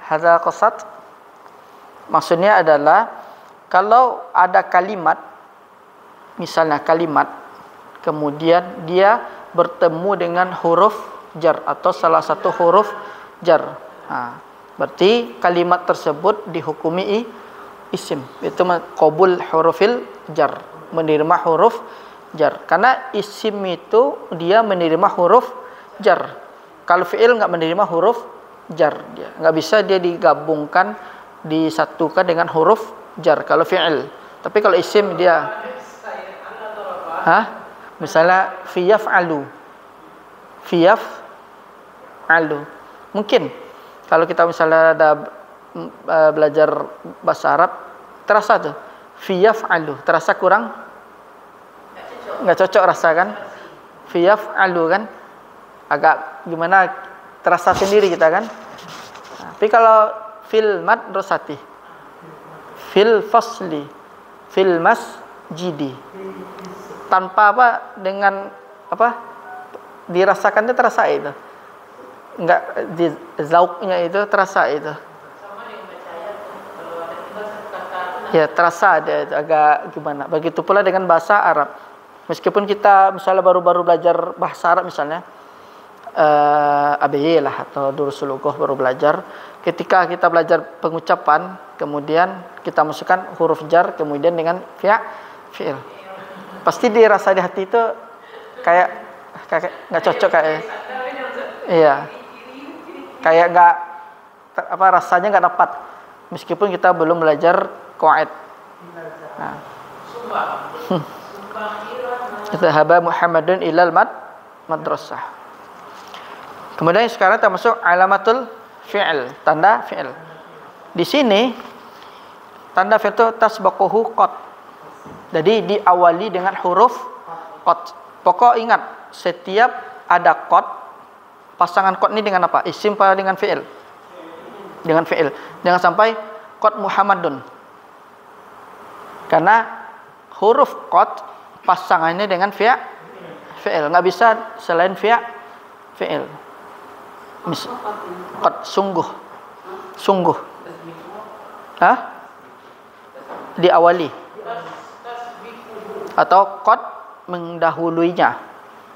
hadza qasad. Maksudnya adalah kalau ada kalimat, misalnya kalimat kemudian dia bertemu dengan huruf jar atau salah satu huruf jar, berarti kalimat tersebut dihukumi isim. Itu qabul hurufil jar, menerima huruf jar. Karena isim itu dia menerima huruf jar. Kalau fi'il enggak menerima huruf jar, dia enggak bisa dia digabungkan, disatukan dengan huruf jar kalau fi'il. Tapi kalau isim dia misalnya fi yaf'alu. Mungkin kalau kita misalnya ada belajar bahasa Arab, terasa tuh fi yaf'alu, terasa kurang, nggak cocok rasa kan? Fi yaf'alu kan agak gimana, terasa sendiri kita kan. Tapi kalau fil madrasati, fil fasli, fil masjidi, tanpa apa, dengan apa, dirasakannya terasa itu, enggak di zauknya itu terasa itu. Ya terasa dia itu agak gimana. Begitu pula dengan bahasa Arab. Meskipun kita misalnya baru-baru belajar bahasa Arab misalnya, ABY lah atau Durusul Lughah baru belajar, ketika kita belajar pengucapan, kemudian kita masukkan huruf jar kemudian dengan fi'il, pasti dirasa di hati itu kayak nggak cocok, kayak iya, kayak nggak apa, rasanya nggak dapat meskipun kita belum belajar qawaid. Nah. Dhahaba Muhammadun ilal madrasah. Kemudian sekarang kita masuk alamatul fi'il, tanda fi'il. Di sini tanda fi'il itu tasbaquhu qad. Jadi diawali dengan huruf qad. Pokok ingat, setiap ada qad, pasangan qad ini dengan apa? Isim pada dengan fi'il. Dengan fi'il. Jangan sampai qad Muhammadun. Karena huruf qad pasangannya dengan fi'il. Enggak bisa selain fi'il. Qad sungguh. Diawali. Atau qad mendahuluinya.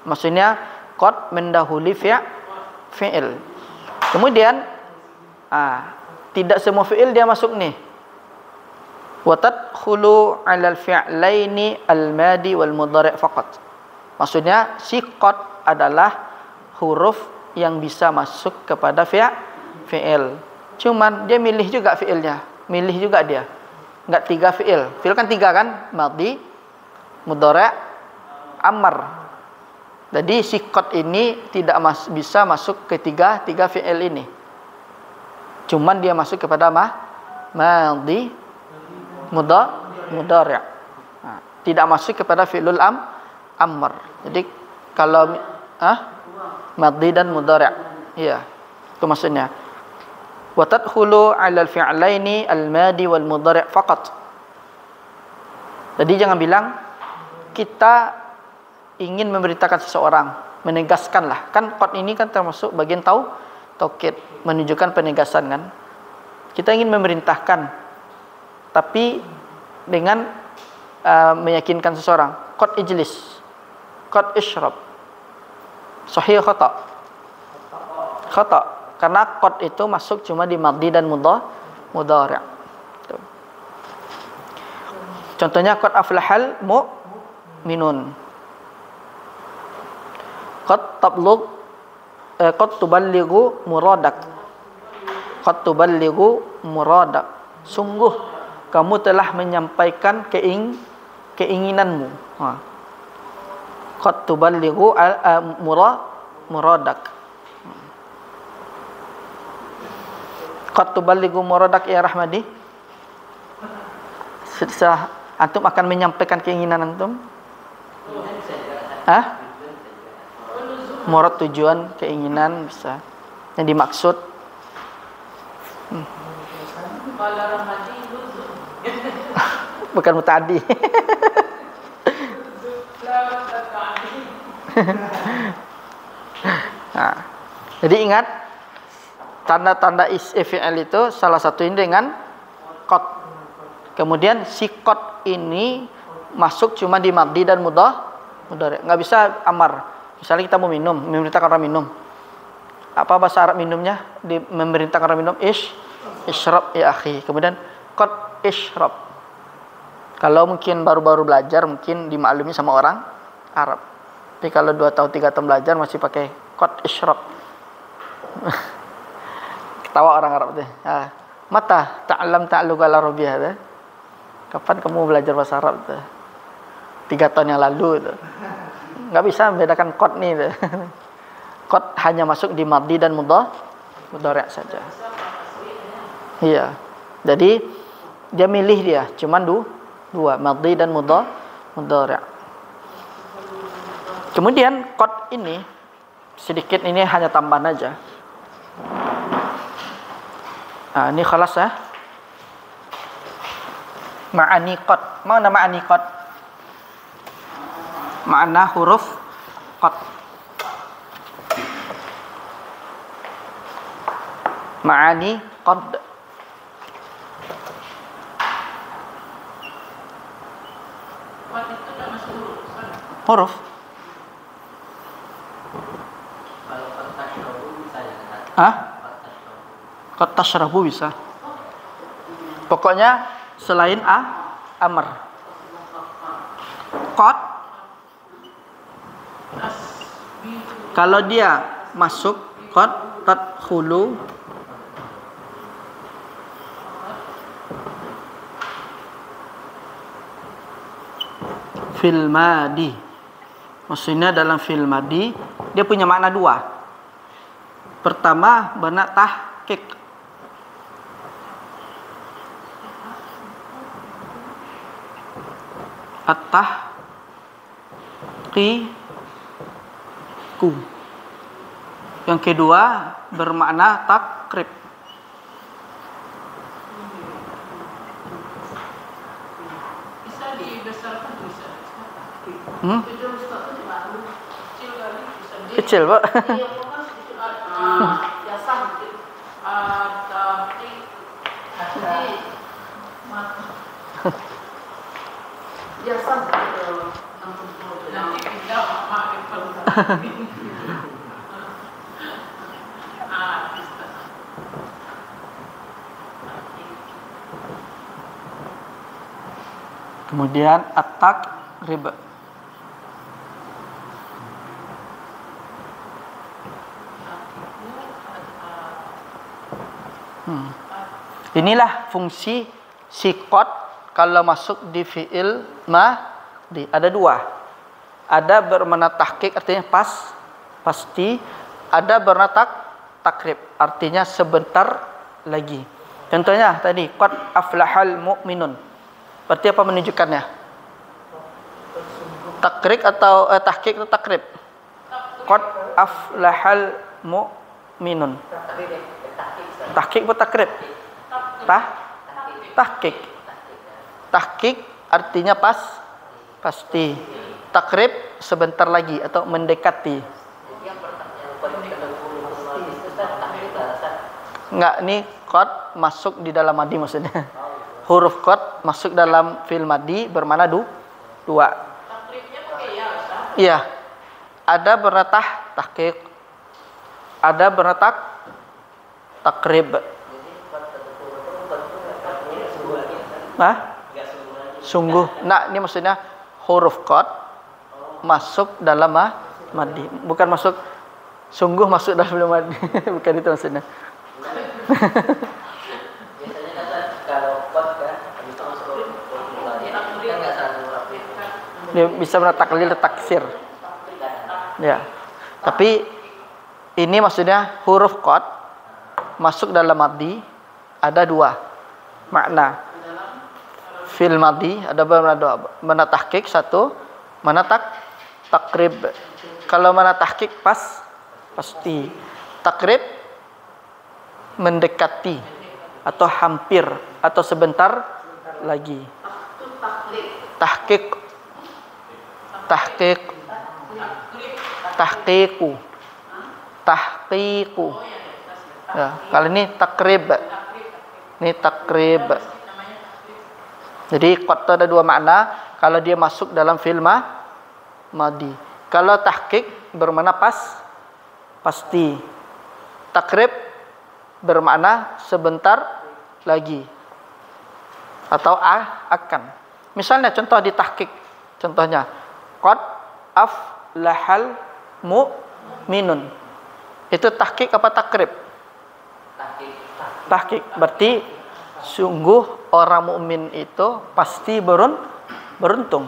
Maksudnya qad mendahului fi'il. Kemudian tidak semua fi'il dia masuk nih. Wa tadkhulu 'alal fi'laini al-madi wal mudhari' faqat. Maksudnya si qad adalah huruf yang bisa masuk kepada fi'il. Cuman dia milih juga fi'ilnya, milih juga dia. Enggak 3 fi'il. Fi'il kan 3 kan? Madhi, mudhari', amr. Jadi si qad ini tidak bisa masuk ke tiga fi'il ini. Cuman dia masuk kepada madhi, mudhari'. Nah, tidak masuk kepada fi'lul amr. Jadi kalau madhi dan mudhari'. Iya. Itu maksudnya. Wa tadkhulu 'alal fi'laini al-madi wal mudhari' faqat. Jadi jangan bilang kita ingin memberitakan seseorang, menegaskanlah. Kan qad ini kan termasuk bagian taukid, menunjukkan penegasan kan. Kita ingin memerintahkan tapi dengan meyakinkan seseorang. Qad ijlis, qad ishrab. Sahih khata. Karena qad itu masuk cuma di madhi dan mudhari'. Contohnya qad aflahal mu'minun. Qad tuballighu muradak. Qad tuballighu muradak. Sungguh kamu telah menyampaikan keinginanmu. Qad tuballighu muradak. Qad tuballighu muradak ya Rahmadi. Antum akan menyampaikan keinginan antum? Murad tujuan, keinginan bisa. Yang dimaksud. Bukan muta'addi. Nah, jadi ingat tanda-tanda fi'il itu salah satunya dengan qad. Kemudian si qad ini masuk cuma di madhi dan mudhari'. Enggak bisa amar. Misalnya kita mau minum, memerintahkan orang minum. Apa bahasa Arab minumnya? Memerintahkan orang minum ishrab ya akhi. Kemudian qad ishrab. Kalau mungkin baru-baru belajar mungkin dimaklumi sama orang Arab. Tapi kalau 2 tahun 3 tahun belajar masih pakai qad ishrab. Ketawa orang Arab deh. Mata ta'allam ta'alluqa al-arabiyyah deh. Kapan kamu belajar bahasa Arab tuh? 3 tahun yang lalu tuh. Nggak bisa membedakan qad nih tuh. Qad hanya masuk di madhi dan mudhari' saja. Iya. Jadi dia milih dia cuman dua, madhi dan mudhari'. Kemudian qad ini sedikit, ini hanya tambahan aja. Nah, ini khalas ya. Ma'ani qad. Mana ma'ani qad? Makna huruf qad. Ma'ani qad. Qad itu tak masuk Huruf. Kalau qad tashrabu bisa ya kan? Hah? Qad tashrabu bisa. Pokoknya selain amr. Qad kalau dia masuk qad tadkhulu fil madi. Maksudnya dalam fil madi dia punya makna 2. Pertama benak tahqiq. At-tahqiqu. Yang kedua bermakna takrib. bisa dibesarkan bisa. Kecil Ustaz itu baru kecil kali bisa di. Kecil, Pak. Iya, pokoknya sedikit biasa mungkin. Tapi jadi biasa nanti pindah mak kalau Kemudian at-takrib. Inilah fungsi si qad kalau masuk di fi'il madhi. Ada 2. Ada bermakna tahqiq artinya pasti. Ada bermakna takrib artinya sebentar lagi. Contohnya tadi qad aflahal mu'minun. Berarti apa menunjukkannya? Takrib atau tahqiq atau takrib? Qad aflahal mu'minun. Tahqiq atau takrib? Tahqiq. Tahqiq artinya pasti. Takrib sebentar lagi atau mendekati. Enggak, ini qad masuk di dalam madhi maksudnya. Huruf qad masuk dalam fi'il madhi bermakna 2. takribnya pakai ya Ustaz. Iya. Ada bermakna tahqiq. Ada bermakna takrib. Hah? Sungguh. Nah, ini maksudnya huruf qad masuk dalam madhi. Bukan masuk sungguh masuk dalam madhi. Bukan itu maksudnya. Biasanya kan kalau qad kan bisa masuk huruf mudhari. Kan enggak selalu rapi. Dia bisa taklil taksir. Ya. Tapi ini maksudnya huruf qad masuk dalam madhi ada 2 makna. Fil madhi ada bermakna tahqiq 1, mana takrib. Kalau mana tahqiq pasti. Takrib mendekati atau hampir atau sebentar lagi. Tahqiq. Tahqiqu. Ya, kalau ini takrib. Ini takrib. Jadi qad ada 2 makna kalau dia masuk dalam fi'il madhi. Kalau tahqiq bermakna pasti. Takrib bermakna sebentar lagi atau akan. Misalnya contoh di tahqiq. Contohnya qad aflahal mu'minun. Itu tahqiq apa takrib? Tahqiq. Berarti Sungguh orang mukmin itu pasti beruntung.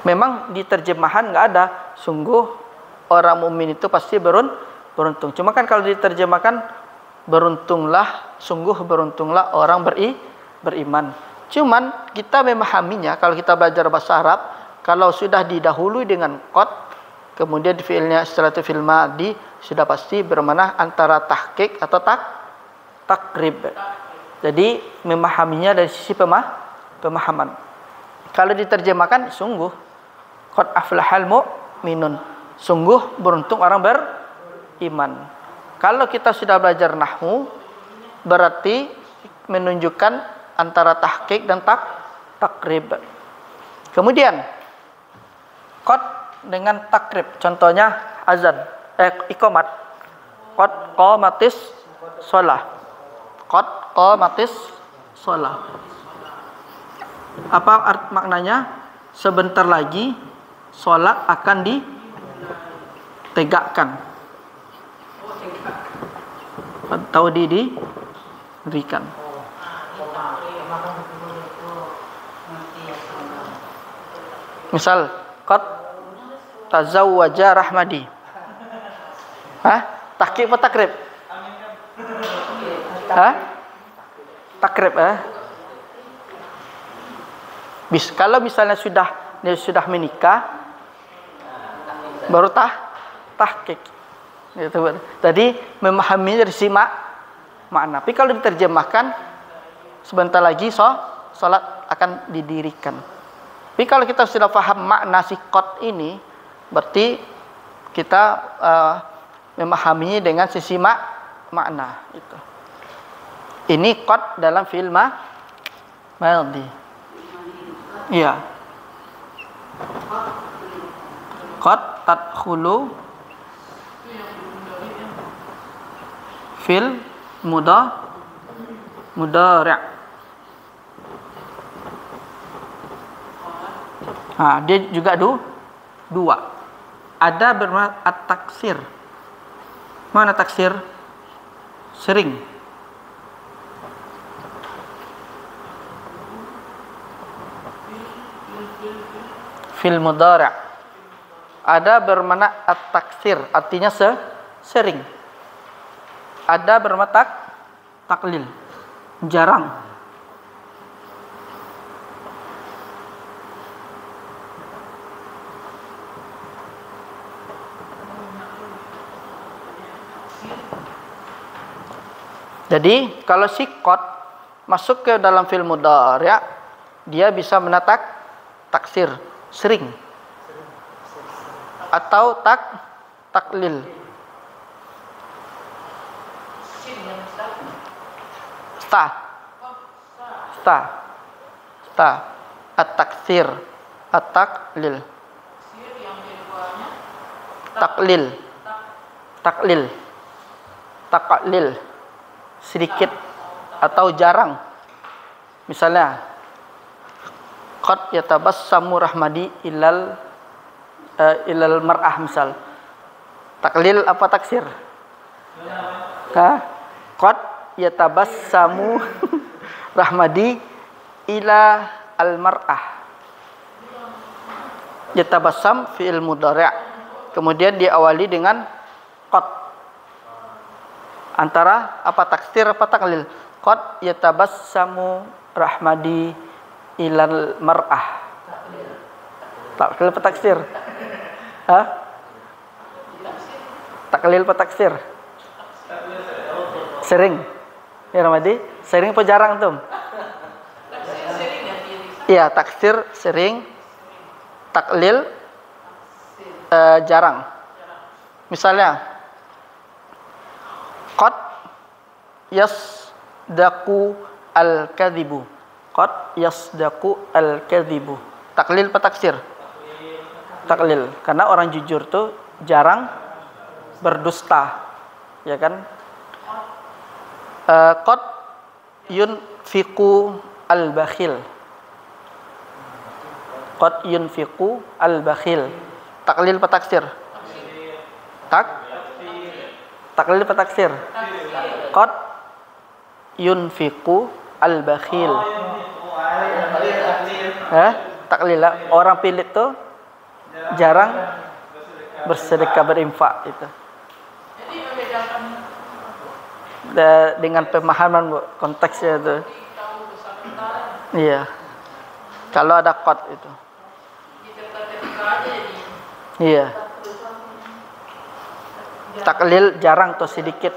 Memang di terjemahan nggak ada sungguh orang mukmin itu pasti beruntung. Cuma kan kalau diterjemahkan beruntunglah, sungguh beruntunglah orang beriman. Cuman kita memahaminya kalau kita belajar bahasa Arab, kalau sudah didahului dengan qad, kemudian fiilnya setelah itu fi'il madhi, sudah pasti bermakna antara tahqiq atau takrib. Jadi memahaminya dari sisi pemahaman. Kalau diterjemahkan sungguh qad aflahal mu'minun, sungguh beruntung orang beriman. Kalau kita sudah belajar nahwu, berarti menunjukkan antara tahqiq dan takrib. Kemudian qad dengan takrib, contohnya azan, iqamat. Qad qamatis shalah. Qad qamatis shalah. Apa maknanya? Sebentar lagi salat akan ditegakkan atau didirikan. Misal qad tazawwaja Rahmadi. Tahqiq atau takrib? Takrib. Kalau misalnya dia sudah menikah, baru tahqiq. Gitu. Jadi memahami dari si makna. Tapi kalau diterjemahkan sebentar lagi salat akan didirikan. Tapi kalau kita sudah paham makna si qad ini, berarti kita memahaminya dengan sisi makna itu. Ini qad dalam fi'il madhi. Iya. Qad tadkhulu fil mudhari'. Dia juga dua. Ada bermakna at-taksir. Mana taksir? Sering. Fil mudhari'. Ada bermakna at-taksir, artinya sering. Ada bermakna taklil, jarang. Jadi kalau si qad masuk ke dalam fi'il mudhari', dia bisa menatak taksir, sering, atau taklil. At-taksir, at-taklil. Taklil. Sedikit atau jarang. Misalnya qad yatabassamu Rahmadi ilal mar'ah, misal. Taklil apa taksir? Qad yatabassamu Rahmadi ila al-mar'ah. Yatabassam fi'il mudhari'. Kemudian diawali dengan qad. Antara apa taksir apa taklil? Qad yatabassamu Rahmadi ilal mar'ah. Taklil apa taksir? Taklil apa taksir? Sering. Ya Rahmadi, sering apa jarang tuh? Iya, taksir sering, taklil jarang. Misalnya qad yasdaqu al-kadhibu. Qad yasdaqu al-kadhibu. Taklil apa taksir? Taklil. Karena orang jujur tuh jarang berdusta. Ya kan? Qad yunfiqu al-bakhil. Qad yunfiqu al-bakhil. Taklil apa taksir? Taklil apa taksir? Qad yunfiqu al-bakhil. Taklil lah. Orang pelit tuh jarang bersedekah, berinfak itu. Jadi membedakan Dengan pemahaman Bu, konteksnya itu. tahu besar-besar Iya. Kalau ada qad itu. di ketika aja jadi Iya. Taklil jarang atau sedikit.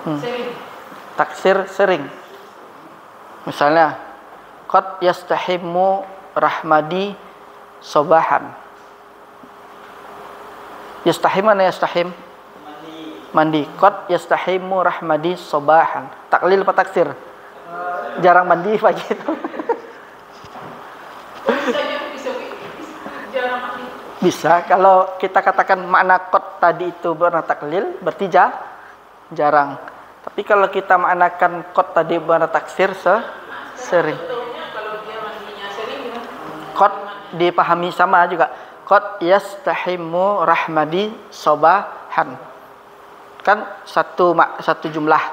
sering. Taksir sering. Misalnya, qad yastahimmu rahmadi sobahan. Yastahim mana yastahim? Mandi. Qad yastahimmu rahmadi sobahan. Taklil apa taksir? Jarang mandi pagi itu. Bisa jarang mandi. Bisa. Kalau kita katakan makna qad tadi itu bermakna taklil, berarti jarang. Tapi kalau kita maknakan qad tadi bermakna taksir, sering. Contohnya kalau dia mandinya sering ya. Qad dipahami sama juga. Qad yastahimmu rahmadi sobahan. Kan satu jumlah.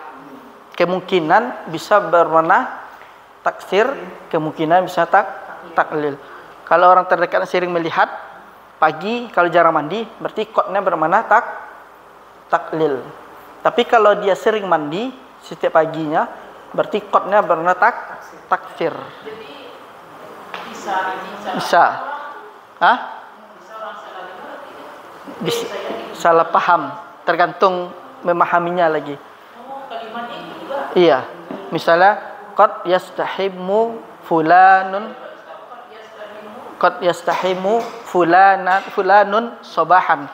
Kemungkinan bisa bermakna taksir, kemungkinan bisa taklil. Kalau orang terdekat sering melihat pagi kalau jarang mandi, berarti qadnya bermakna taklil. Tapi kalau dia sering mandi setiap paginya, berarti qadnya bermakna taksir. Jadi bisa Bisa. Hah? bisa orang salah dengar tidak. Bisa. Salah paham, tergantung memahaminya lagi. Oh, kalimat ini juga Iya. Misalnya qad yastahimmu fulanun fulanun sobahan.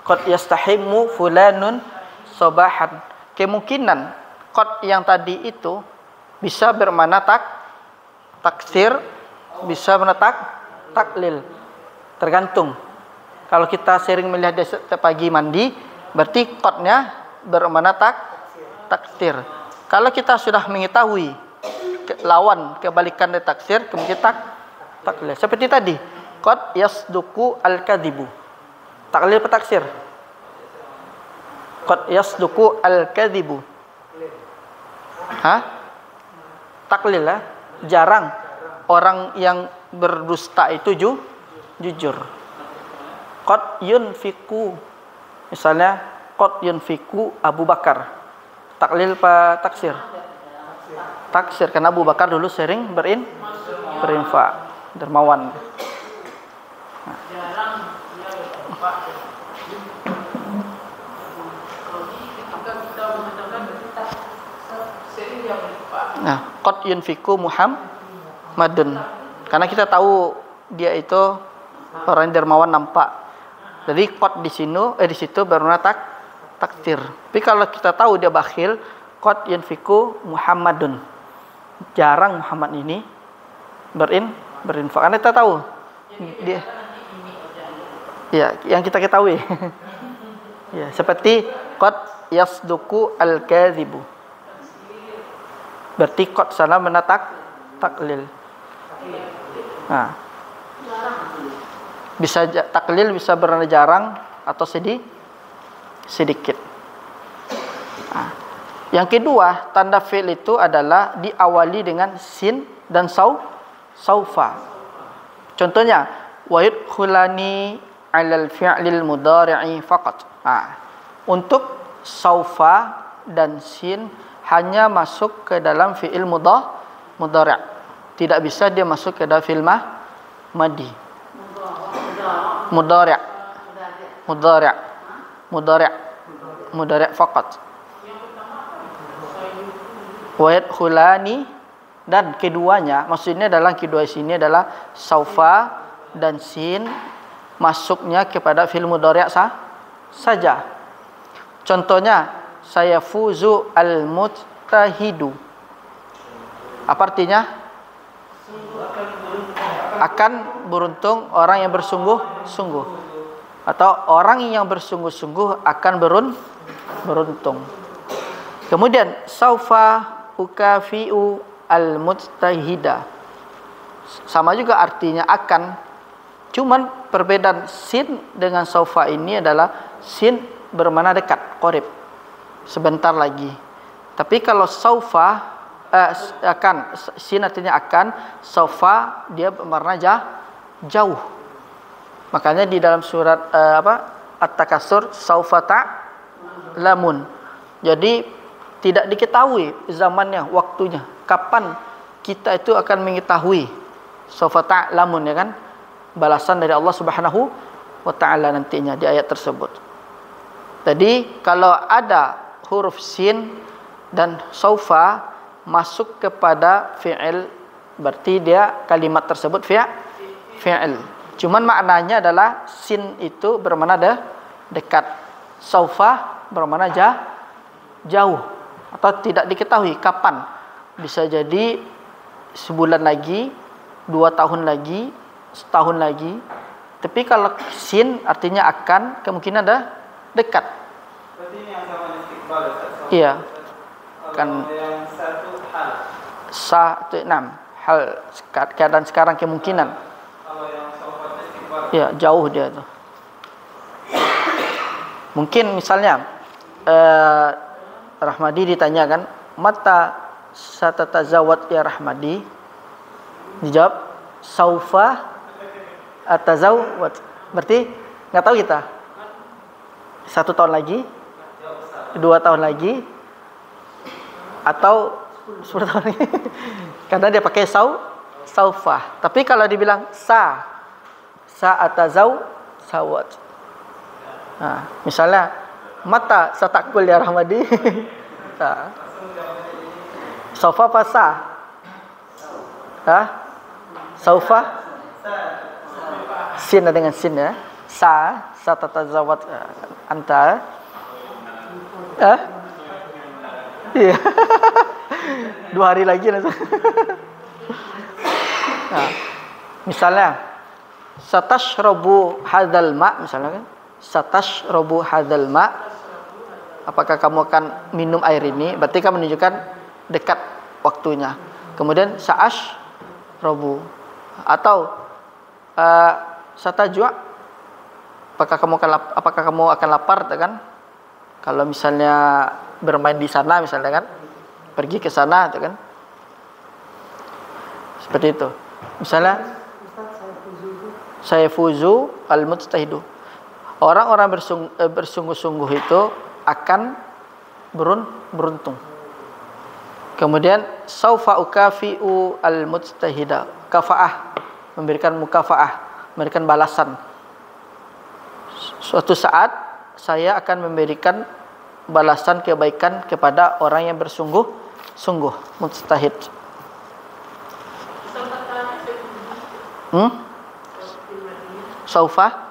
Qad yastahimmu fulanun sobahan. Kemungkinan qad yang tadi itu bisa bermakna taksir, bisa bermakna taklil. Tergantung. Kalau kita sering melihat dia setiap pagi mandi, berarti qadnya bermakna taksir. Kalau kita sudah mengetahui lawan kebalikan dari taksir, kemudian taklil. Seperti tadi, qad yasduku al-kadzibu. Taklil apa taksir? Qad yasduku al-kadzibu. Hah? Taklil lah. Jarang orang yang berdusta itu jujur. Qad yunfiqu. Misalnya qad yunfiqu Abu Bakar. Taklil apa taksir? Taksir, karena Abu Bakar dulu sering berinfak, dermawan. jarang dia berapa. Ketika kita mengatakan sering dia berapa. Nah, qad yunfiqu Muhammadun. Karena kita tahu dia itu orang dermawan nampak. Jadi qad di situ bermakna taksir. Tapi kalau kita tahu dia bakhil, qad yunfiqu Muhammadun. Jarang Muhammad ini berinfak. Karena kita tahu dia. Ya, yang kita ketahui. Ya, seperti qad yasduku al-kadzibu. Berarti qad sana menatak taklil. Nah, bisa taklil, bisa bermakna jarang atau sedikit. Nah, yang kedua, tanda fi'il itu adalah diawali dengan sin dan saufa. Contohnya, wa yadkhulani 'alal fi'lil mudhari'i faqat. Nah, untuk saufa dan sin hanya masuk ke dalam fi'il mudhari'. Tidak bisa dia masuk ke dalam fi'il madi. Mudhari' faqat. Wa yadkhulani, dan keduanya, maksudnya dalam kedua sini adalah saufa dan sin masuknya kepada fi'il mudhari' saja. Contohnya, sayafuzu al-mujtahidu. Apa artinya? Akan beruntung orang yang bersungguh-sungguh, atau orang yang bersungguh-sungguh akan beruntung. Kemudian saufa ukafi'u al-mujtahida. Sama juga artinya akan. Cuman perbedaan sin dengan saufa ini adalah sin bermakna dekat, qarib. Sebentar lagi. Tapi kalau saufa akan, sin artinya akan, saufa dia bermakna jauh. Makanya di dalam surat At-Takatsur, saufa ta'lamun. Jadi tidak diketahui zamannya, waktunya, kapan kita itu akan mengetahui saufa ta'lamun, ya kan? Balasan dari Allah Subhanahu wa taala nantinya di ayat tersebut. Jadi kalau ada huruf sin dan saufa masuk kepada fi'il, berarti dia kalimat tersebut fi'il. Cuman maknanya adalah sin itu bermakna dekat, saufa bermakna jauh atau tidak diketahui kapan. Bisa jadi sebulan lagi, 2 tahun lagi, setahun lagi. Tapi kalau sin artinya akan, kemungkinan ada dekat. Berarti ini yang sama istiqbal, Ustaz. Iya. Kalau yang satu hal. Itu 6 hal, keadaan sekarang, kemungkinan. Kalau yang saufa istiqbal. Ya, jauh dia itu. Mungkin misalnya Rahmadi ditanyakan, mata satatazawwad ya Rahmadi? Dijawab, saufa atazawwad. Berarti nggak tahu kita. 1 tahun lagi, 2 tahun lagi, atau 10 tahun lagi. Karena dia pakai saufa. Tapi kalau dibilang sa atazawwad. Nah, misalnya mata satakul ya Rahmadi. Nah. Saufa apa sa? Saufa? Sin dengan sin ya. Sa tatazawwad anta. Iya. 2 hari lagi langsung. Nah, misalnya satashrabu hadzal ma, misalnya kan? Satashrabu hadzal ma. Apakah kamu akan minum air ini? Berarti kamu menunjukkan dekat waktunya. Kemudian sa'ashrabu, atau satajua, apakah kamu akan lapar, kan? Kalau misalnya bermain di sana misalnya kan, pergi ke sana kan. Seperti itu. Misalnya saya fuzu al-mujtahidu. Orang-orang bersungguh-sungguh itu akan beruntung. Kemudian saufa ukafi'u al-mujtahida. Kafaah, memberikan mukafaah, memberikan balasan. Suatu saat saya akan memberikan balasan kebaikan kepada orang yang bersungguh-sungguh, mujtahid. Saufa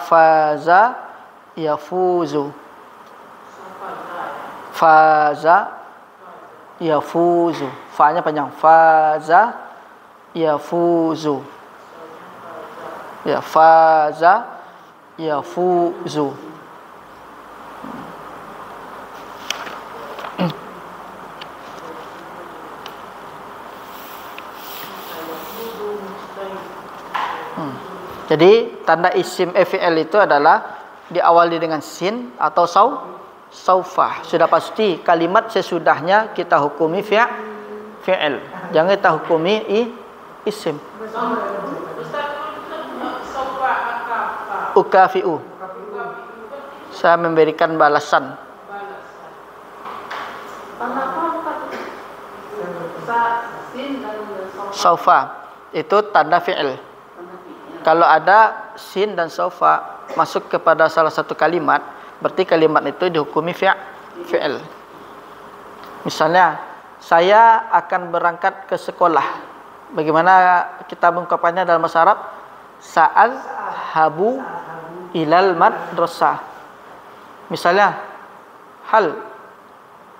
faza yafuzu. Faza yafuzu. Fa-nya panjang. Faza yafuzu. Ya, faza yafuzu. Jadi tanda isim fi'il itu adalah diawali dengan sin atau saufa. Sudah pasti kalimat sesudahnya kita hukumi fi'il. Jangan kita hukumi isim. Ukafi'u. Saya memberikan balasan. Saufa itu tanda fi'il. Kalau ada sin dan saufa masuk kepada salah satu kalimat, berarti kalimat itu dihukumi fi'il. Misalnya, saya akan berangkat ke sekolah. Bagaimana kita mengungkapkannya dalam bahasa Arab? Sa'adhabu ilal madrasah. Misalnya, hal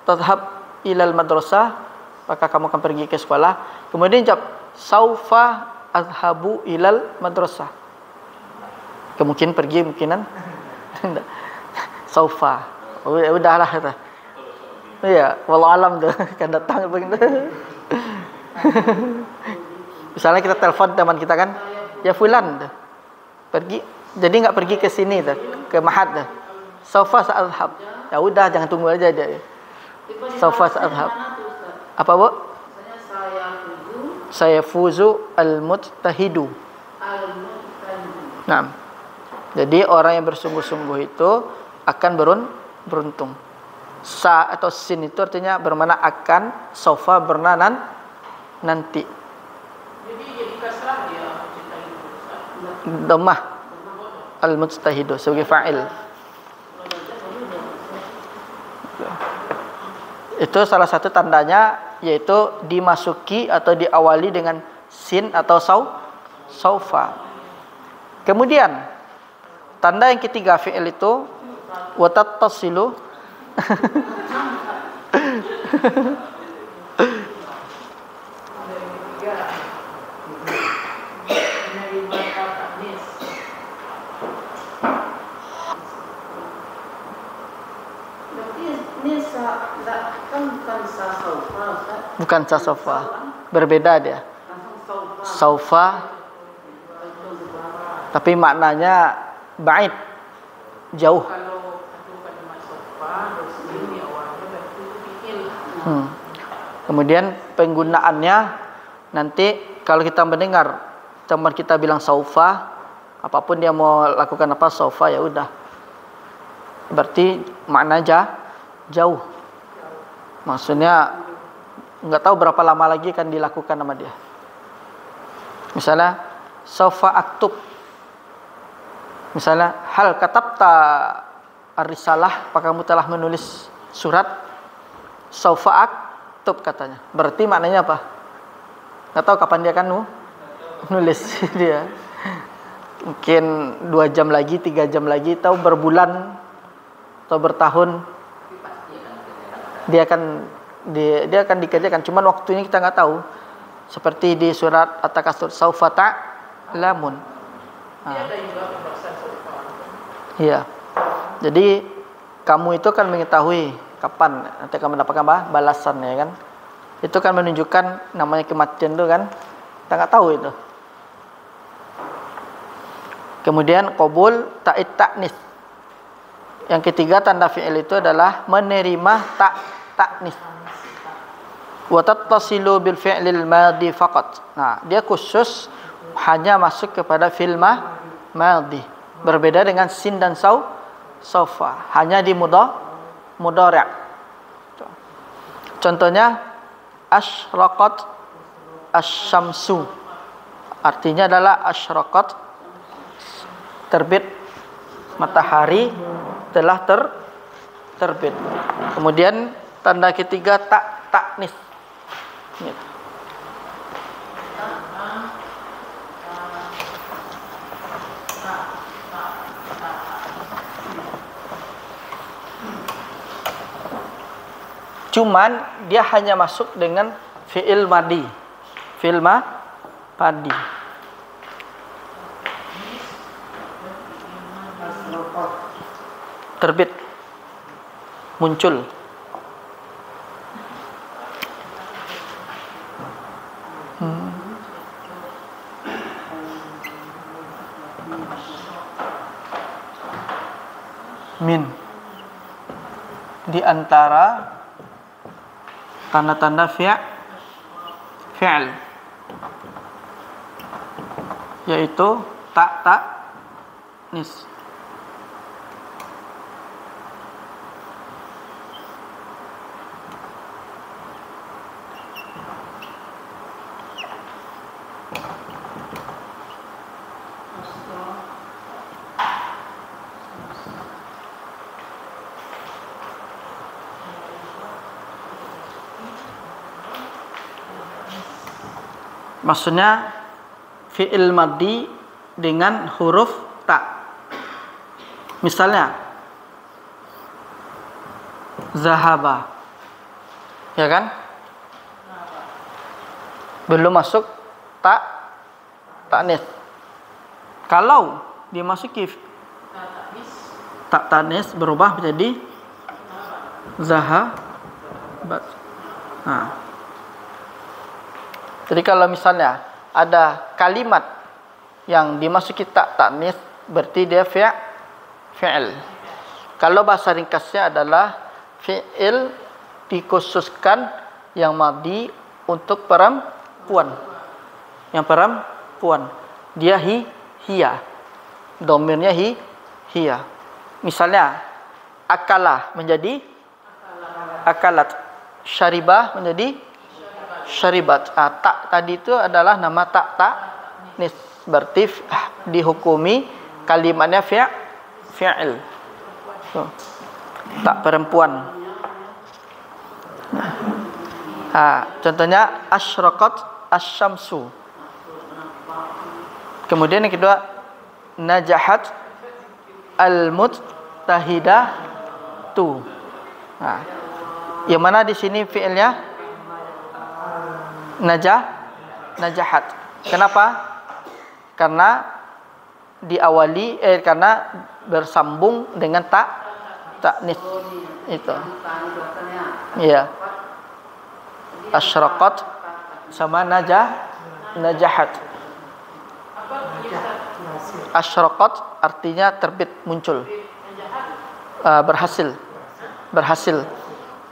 tadhhab ilal madrasah, apakah kamu akan pergi ke sekolah? Kemudian jawab, saufa adhabu ilal madrasah. Kemungkinan pergi, mungkinan saufa. Udahlah kata. Iya, wallahu alam tuh kan datang begitu. Misalnya kita telepon teman kita kan, ya fulan tuh. Pergi Jadi nggak pergi ke sini tuh, ke Mahad tuh. Saufa sa'adhab. Ya udah, jangan tunggu aja dia. Saufa sa'adhab. Apa, Bu? Saya fuzu al-mujtahidu. Nah, jadi orang yang bersungguh-sungguh itu akan beruntung. Sa atau sin itu artinya bermakna akan, saufa bermakna nanti. Jadi kasrah dia Dhammah al-mujtahidu sebagai fa'il. Itu salah satu tandanya, yaitu dimasuki atau diawali dengan sin atau saufa. Kemudian tanda yang ketiga fi'il itu wa tattasilu bukan sasofa, berbeda dia. Saufa tapi maknanya ba'id, jauh. Kemudian penggunaannya nanti kalau kita mendengar teman kita bilang saufa, apapun dia mau lakukan apa saufa, ya udah. Berarti maknanya jauh. Maksudnya nggak tahu berapa lama lagi akan dilakukan sama dia. Misalnya saufa aktub. Misalnya hal katabta ar-risalah, apakah kamu telah menulis surat? Saufa aktub katanya. Berarti maknanya apa? Nggak tahu kapan dia akan nulis dia. Mungkin 2 jam lagi, 3 jam lagi, tahu berbulan atau bertahun dia akan dikerjakan. Cuman waktunya kita nggak tahu. Seperti di surat At-Takasur, saufa ta'lamun. Iya. Jadi kamu itu akan mengetahui kapan nanti akan mendapatkan balasan, ya kan? Itu kan menunjukkan namanya kematian itu kan. Kita nggak tahu itu. Kemudian qabul ta'id ta'nis. Yang ketiga tanda fi'il itu adalah menerima ta'nis. Wa tattasilu bil fi'lil madhi faqat. Nah, dia khusus hanya masuk kepada fi'il madhi. Berbeda dengan sin dan saufa, hanya di mudhari'. Contohnya asyraqat asy-syamsu. Artinya adalah asyraqat, terbit matahari, telah terbit. Kemudian tanda ketiga ta'nis. Cuman dia hanya masuk dengan fi'il madhi. Fi'il madhi. Terbit, muncul. Min, di antara tanda-tanda fi'il, yaitu ta'nis. Maksudnya fi'il madhi dengan huruf ta. Misalnya zahaba, ya kan? Belum masuk ta'nis. Kalau dimasuki ta'nis berubah menjadi zahabat. Nah, jadi kalau misalnya ada kalimat yang dimasuki ta'nis berarti dia fi'il. Kalau bahasa ringkasnya adalah fi'il dikhususkan yang madhi untuk perempuan. Yang perempuan. Dia hiya. Domirnya hiya. Misalnya akala menjadi akalat. Syaribah menjadi syaribat. Tak tadi itu adalah nama tak nis. Berarti dihukumi kalimatnya fi'il. Tak perempuan. Contohnya asyraqat asy-syamsu. Kemudian yang kedua najahat al-mujtahidatu. Yang mana di sini fi'ilnya najahat. Kenapa? Karena diawali karena bersambung dengan taknis itu. Iya. Asyraqat sama najahat. Asyraqat artinya terbit, muncul. Berhasil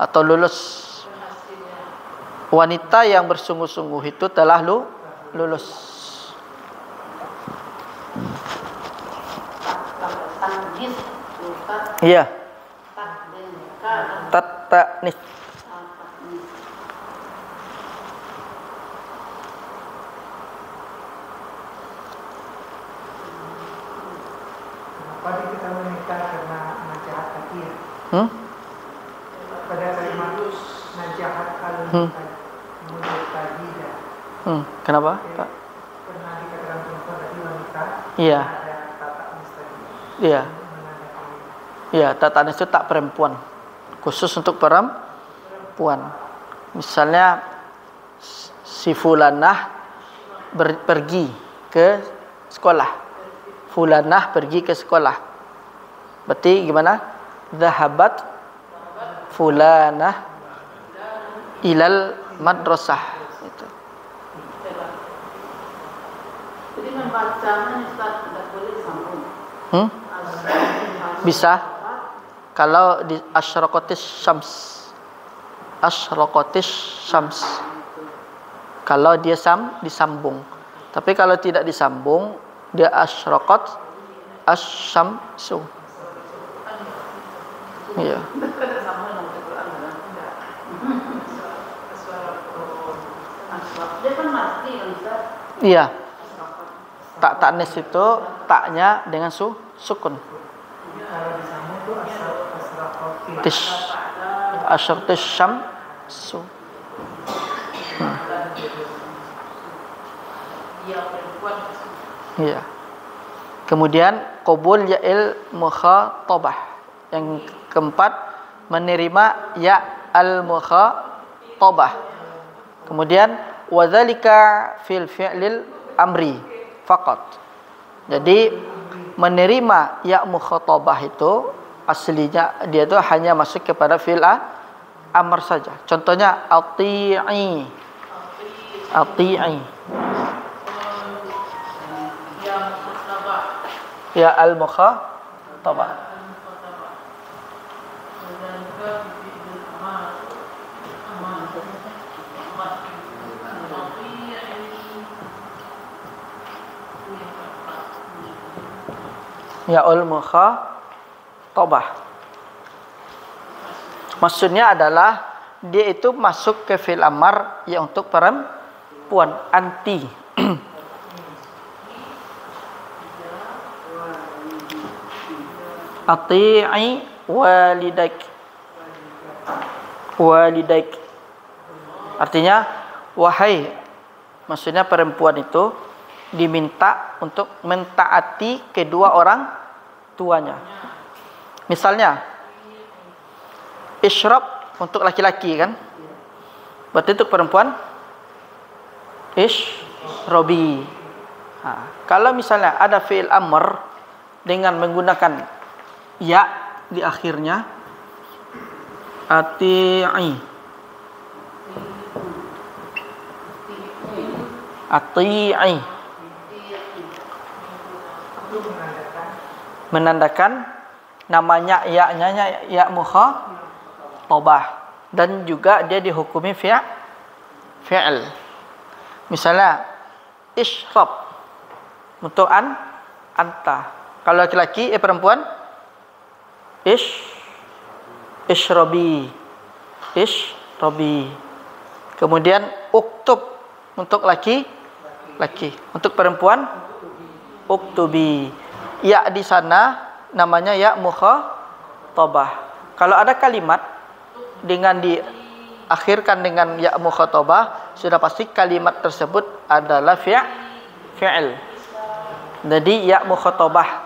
atau lulus. Wanita yang bersungguh-sungguh itu telah lulus. Iya. Tatnis. Pada kita menikah karena najahat tadi ya. Pada kalimat najahat al-mujtahidah. Kenapa? Pernah dikatakan perempuan tadi wanita. Iya. Ada tata mustahil. Iya. Iya, tatanis itu tak perempuan. Khusus untuk perempuan. Misalnya si fulanah pergi ke sekolah. Fulanah pergi ke sekolah. Berarti gimana? Zahabat fulanah ilal madrasah. Itu. Jadi membacanya Ustaz tidak boleh disambung. Bisa. Kalau di asyraqatis syams. Kalau dia disambung. Tapi kalau tidak disambung, dia asyraqat asy-syamsu. Iya. Dia kan mati kan Ustaz. Iya. Tak taknis itu taknya dengan sukun. Kalau disambung itu Asyratis syamsu. Iya. Kemudian qabul ya'il mukhatabah. Yang keempat menerima ya al-mukhatabah. Kemudian wadzalika fil fi'lil amri faqat. Jadi menerima ya mukhatabah itu aslinya dia itu hanya masuk kepada fi'il amr saja. Contohnya ati'i. Ya al-mukhatabah. Ya al-mukhatabah. Maksudnya adalah dia itu masuk ke fi'il amr yang untuk perempuan, anti. Ati'i walidaik. Artinya wahai, maksudnya perempuan itu diminta untuk mentaati kedua orang tuanya. Misalnya isyrab untuk laki-laki kan, berarti untuk perempuan ishrobi. Kalau misalnya ada fi'il amr dengan menggunakan ya di akhirnya, ati'i, itu mengadakan menandakan namanya ya-nya ya mukhatabah, dan juga dia dihukumi fi'il. Misalnya ishrab untuk anta. Kalau laki-laki perempuan ishrabi. Kemudian uktub untuk laki. Untuk perempuan uktubi. Ya di sana namanya ya mukhatabah. Kalau ada kalimat dengan diakhirkan dengan ya mukhatabah, sudah pasti kalimat tersebut adalah fi'il. Jadi ya mukhatabah,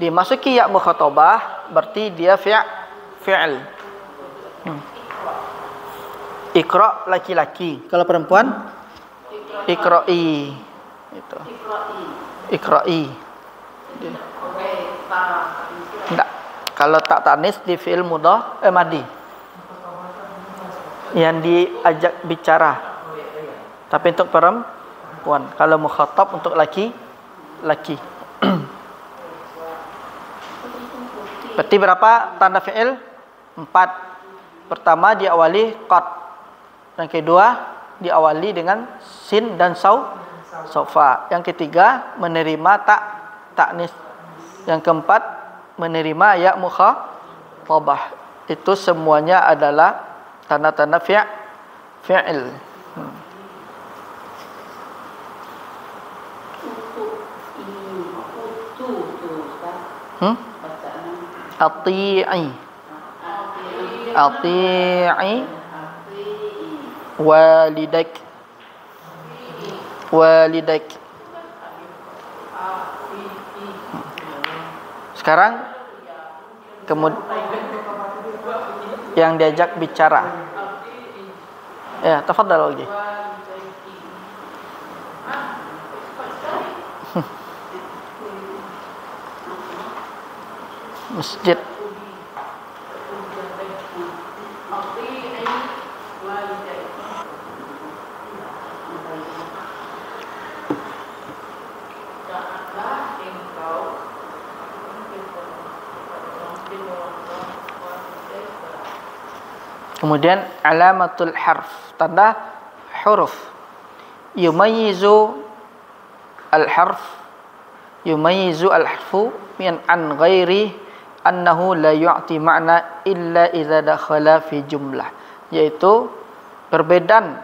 dimasuki ya mukhatabah berarti dia fi'il. Iqra laki-laki, kalau perempuan iqra'i. Itu. Iqra'i. Enggak. Kalau tak tanis di fi'il madi. Yang diajak bicara. Tapi untuk perempuan, kalau mukhatab untuk laki. Berarti berapa tanda fi'il? 4. Pertama diawali qad. Yang kedua diawali dengan sin dan saufa. Yang ketiga menerima taknis. Yang keempat menerima ya mukhatabah. Itu semuanya adalah tanda-tanda fi'il. Ati'i walidak. Sekarang yang diajak bicara. Ya, tafadhal lagi. Masjid. Kemudian alamatul harf, tanda huruf. Yumayyizu al-harfu min an ghairi annahu la yu'ti ma'na illa idza dakhala fi jumlah. Yaitu perbedaan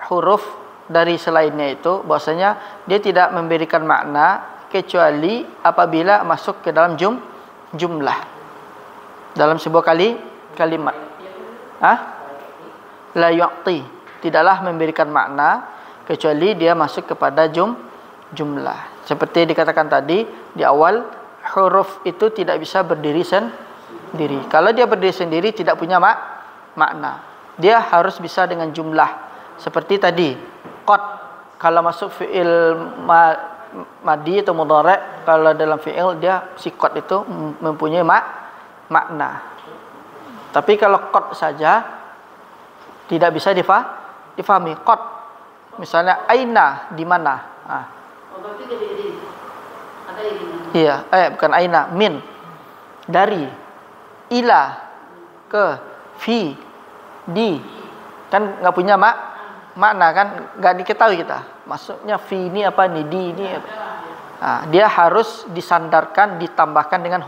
huruf dari selainnya itu bahwasanya dia tidak memberikan makna kecuali apabila masuk ke dalam jumlah. Dalam sebuah kalimat. La yu'ti, tidaklah memberikan makna kecuali dia masuk kepada jumlah. Seperti dikatakan tadi di awal, huruf itu tidak bisa berdiri sendiri. Kalau dia berdiri sendiri tidak punya makna. Dia harus bisa dengan jumlah. Seperti tadi, qad kalau masuk fi'il madi atau mudhari', kalau dalam fi'il dia si qad itu mempunyai makna. Tapi kalau qad saja tidak bisa difahami. Qad misalnya aina, di mana? Iya, bukan aina, min. Dari, ila, ke, fi, di. Kan enggak punya makna kan, enggak diketahui kita. Maksudnya fi ini apa nih, di ini apa. Dia harus disandarkan, ditambahkan dengan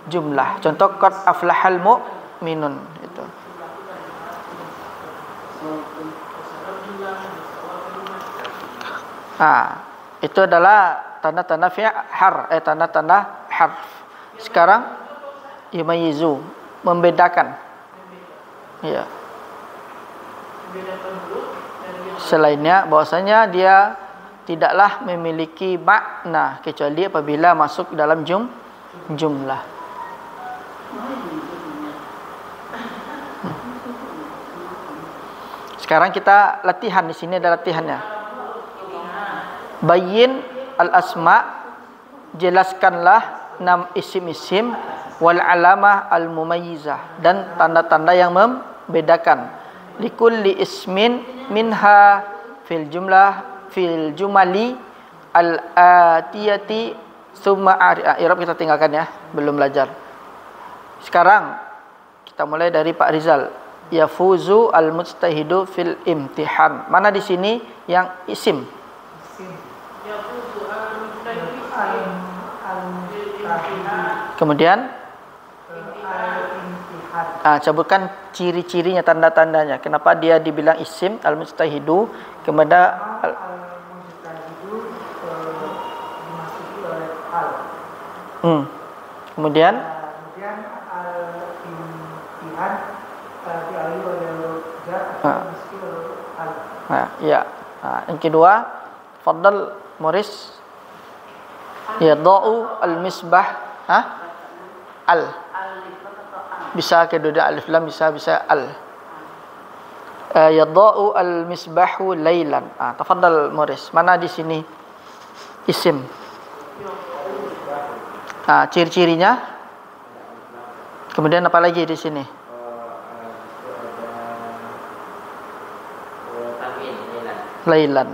jumlah. Contoh qad aflahal mu'minun itu. Itu adalah tanda-tanda tanda-tanda harf. Sekarang yumayyizu, membedakan. Ya. Selainnya bahwasanya dia tidaklah memiliki makna kecuali apabila masuk dalam jumlah. Sekarang kita latihan, di sini ada latihannya. Bayyin al-asma, jelaskanlah isim-isim wal alamah al-mumayyizah, dan tanda-tanda yang membedakan. Likulli ismin minha fil jumali al-atiyati Summa i'rab kita tinggalkan ya, belum belajar. Sekarang kita mulai dari Pak Rizal. Yafuzu al-mujtahidu fil imtihan. Mana di sini yang isim? Kemudian sebutkan ciri-cirinya, tanda-tandanya. Kenapa dia dibilang isim al-mujtahidu? Kemudian al-mujtahidu dimasuki oleh al. Kemudian al-imtihan dialih oleh jar atau dimasuki oleh al. Ya. Yang kedua, Fadl Morris. Yadau al-misbah. Al. Bisa kedua alif lam, bisa al. Yadau al-misbahu lailan. Tafadhal Morris. Mana di sini isim? Ciri-cirinya. Kemudian apa lagi di sini? Lailan.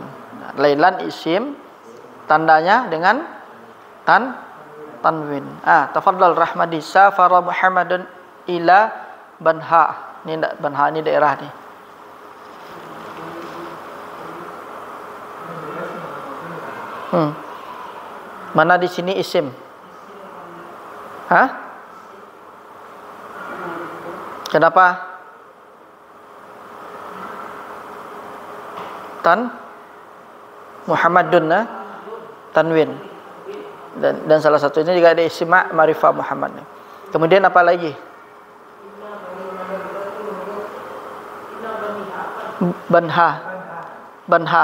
Lailan isim, tandanya dengan tanwin. Tafadhal Rahmadi. Safara Muhammadun ila Banha. Ini Banha ini daerah nih. Mana di sini isim? Kenapa? Muhammadun tanwin. Dan salah satunya juga ada isim ma'rifah Muhammad. Kemudian apa lagi? Banha.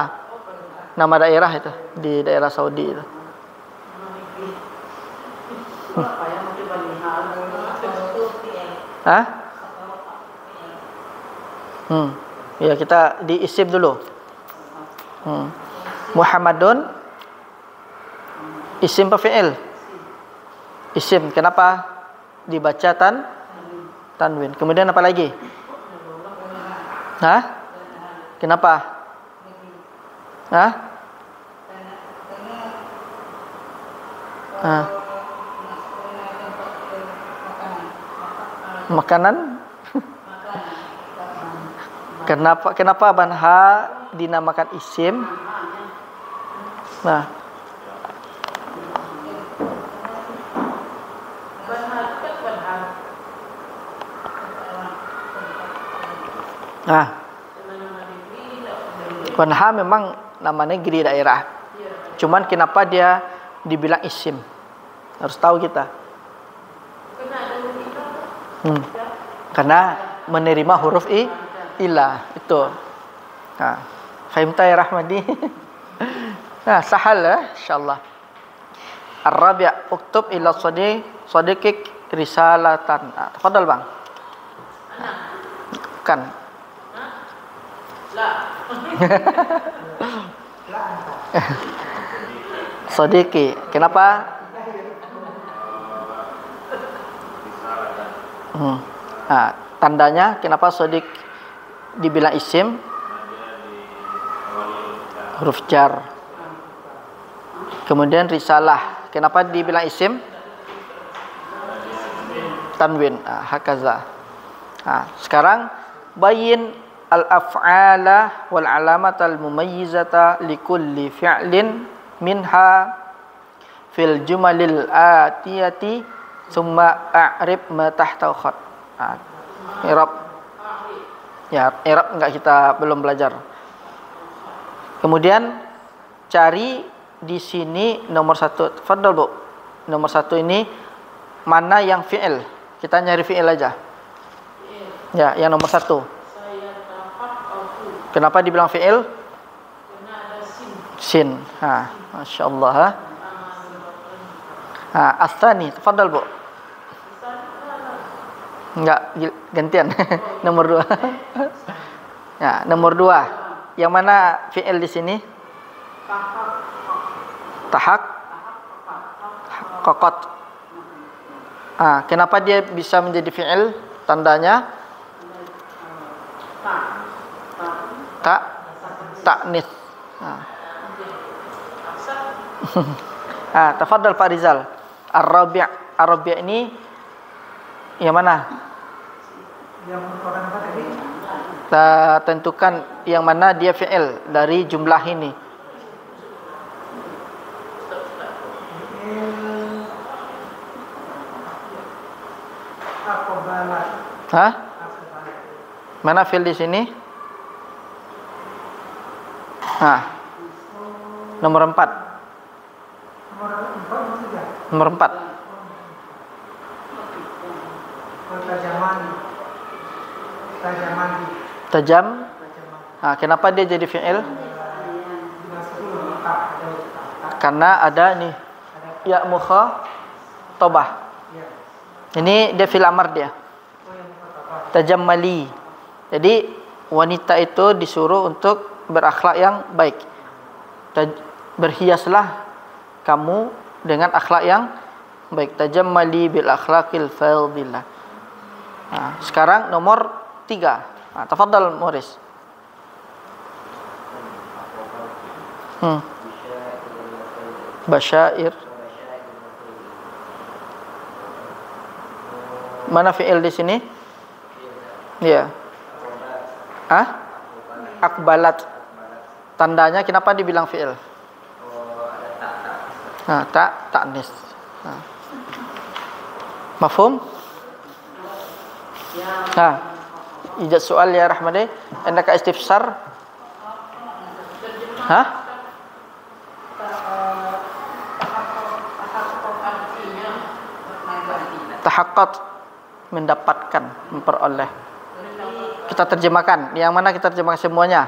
Nama daerah itu di daerah Saudi itu. Ya kita di isim dulu. Muhammadun isim apa fi'il? Isim. Kenapa dibaca tanwin? Kemudian apa lagi? Kenapa? Makanan? Kenapa Banha dinamakan isim? Banha memang nama negeri daerah. Cuman kenapa dia dibilang isim? Harus tahu kita. Karena menerima huruf ilah itu. Fahimta ya Rahmadi? Sahal ya, insyaallah. Ar-rabi' uktub ila sadiqik risalatan. Tafadhal Bang. Kan. Sadiqi. Kenapa? Tandanya kenapa sadiq dibilang isim? Huruf jar. Kemudian risalah. Kenapa dibilang isim? Tanwin. Hakaza. Sekarang bayin al-af'ala wal alamatal mumayyizata likulli fi'lin minha fil jumalil atiyati summa a'rib ma tahta khat. I'rab. Ya, i'rab enggak, kita belum belajar. Kemudian cari di sini nomor 1. Tafadhal Bu. Nomor 1 ini mana yang fi'il? Kita nyari fi'il aja. Ya, yang nomor 1. Kenapa dibilang fi'il? Karena ada sin. Masyaallah. As-tsani, tafadhal Bu. Enggak, gantian. Nomor 2. Ya, nomor 2. Yang mana fi'il di sini? Tahak. Kokot. Kenapa dia bisa menjadi fi'il? Tandanya ta'nis. Tafadhal Pak Rizal. Ar-rabi' ini yang mana? Yang merupakan apa tadi? Kita tentukan yang mana dia fi'il dari jumlah ini. Aqbalat. Hah? Mana fi'il di sini? Nomor 4. Nomor 4. Tajam. Kenapa dia jadi fi'il? Karena ada nih ya mukhatabah. Ini dia fi'il amr dia. Tajammali. Jadi wanita itu disuruh untuk berakhlak yang baik. Berhiaslah kamu dengan akhlak yang baik. Tajammali bil akhlaqil fadilah. Sekarang nomor 3. Tafadhal Muris. Basyair. Mana fi'il di sini? Ya. Akbalat. Tandanya kenapa dibilang fi'il? Ta'nis. Mafhum? Ijaz soal ya Rahmadi. Andaka istifsar? Tahaqqaq, mendapatkan, memperoleh. Kita terjemahkan. Yang mana kita terjemahkan semuanya?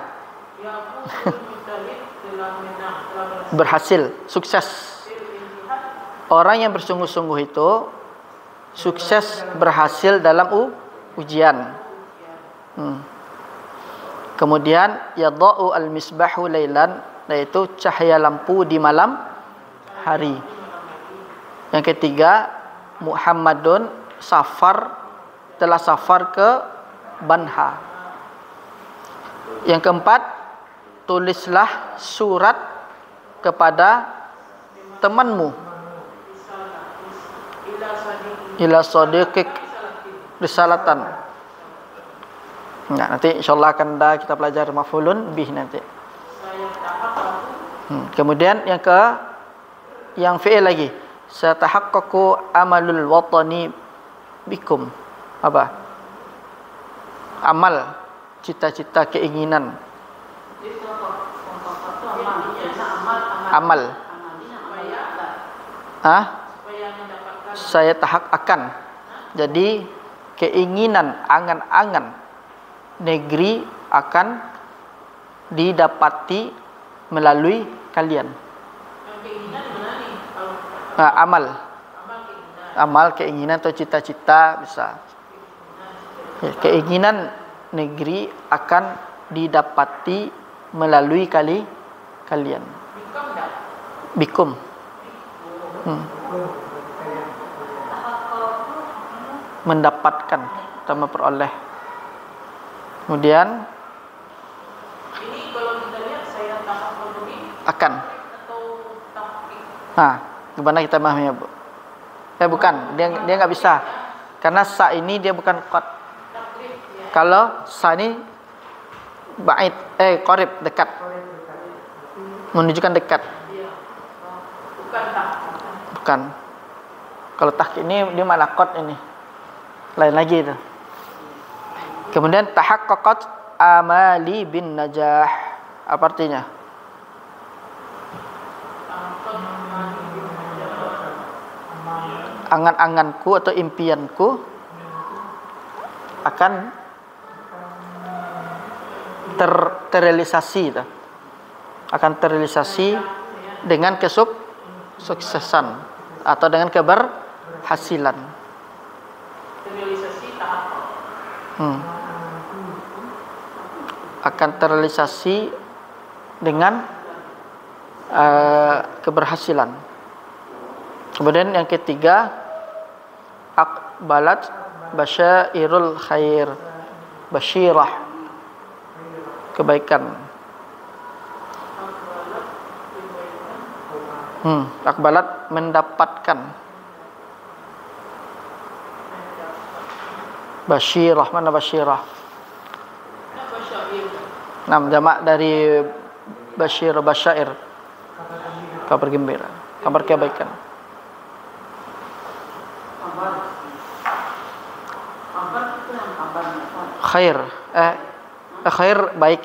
Berhasil, sukses. Orang yang bersungguh-sungguh itu sukses, berhasil dalam ujian. Kemudian yadha'u al-misbahu lailan, yaitu cahaya lampu di malam hari. Yang ketiga, Muhammadun telah safar ke Banha. Yang keempat, tulislah surat kepada temanmu. Ila sadiqik risalatan. Nanti insyaallah akan kita belajar maf'ulun bih nanti. Kemudian yang fi'il lagi. Satahaqqaqu amalul watani bikum. Apa? Amal, cita-cita, keinginan. Amal. Saya akan. Jadi keinginan, angan-angan negeri akan didapati melalui kalian. Amal, keinginan atau cita-cita bisa. Keinginan negeri akan didapati melalui kalian. Bikum. Mendapatkan atau memperoleh. Kemudian ini kalau kita lihat saya akan. Gimana kita memahaminya, Bu? Bukan, dia nggak bisa. Karena sa ini dia bukan qad. Kalau sa ini ba'id, qarib, dekat. Menunjukkan dekat. Bukan. Kalau tahqiq ini dia malah qad ini. Lain lagi itu. Kemudian tahaqqaqat amali bin najah. Apa artinya? Angan-anganku atau impianku akan terrealisasi, akan terrealisasi dengan kesuksesan atau dengan keberhasilan. Akan terrealisasi dengan keberhasilan. Kemudian yang ketiga, aqbalat basyairul khair, basyirah, kebaikan. Akbalat mendapatkan. Basyirah, mana basyirah? Jamak dari basyir, basyair. Kabar gembira, kabar kebaikan. Khair, khair baik.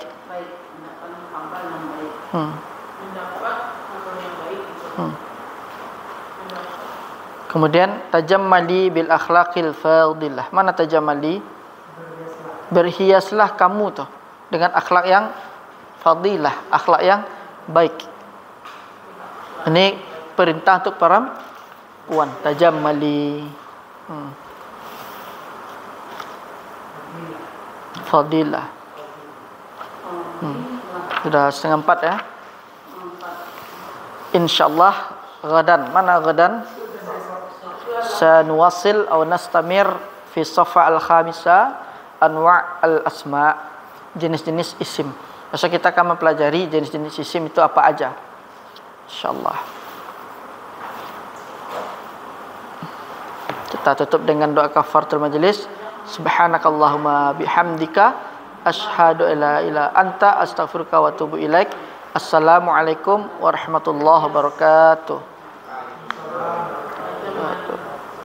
Kemudian tajammali bil akhlaqil fadilah. Mana tajammali? Berhiaslah kamu tuh dengan akhlak yang fadilah, akhlak yang baik. Ini perintah untuk perempuan. Tajammali. Fadilah. Sudah 3:30 ya. Insyaallah gadan. Mana gadan? Sanuwasil atau nastamir fi safa al-khamisa anwa' al-asma, jenis-jenis isim. Masa kita akan mempelajari jenis-jenis isim itu apa aja, insyaallah. Kita tutup dengan doa kafaratul majelis. Subhanakallahumma bihamdika asyhadu alla ilaha illa anta astaghfiruka wa atubu ilaik. Assalamualaikum warahmatullahi wabarakatuh.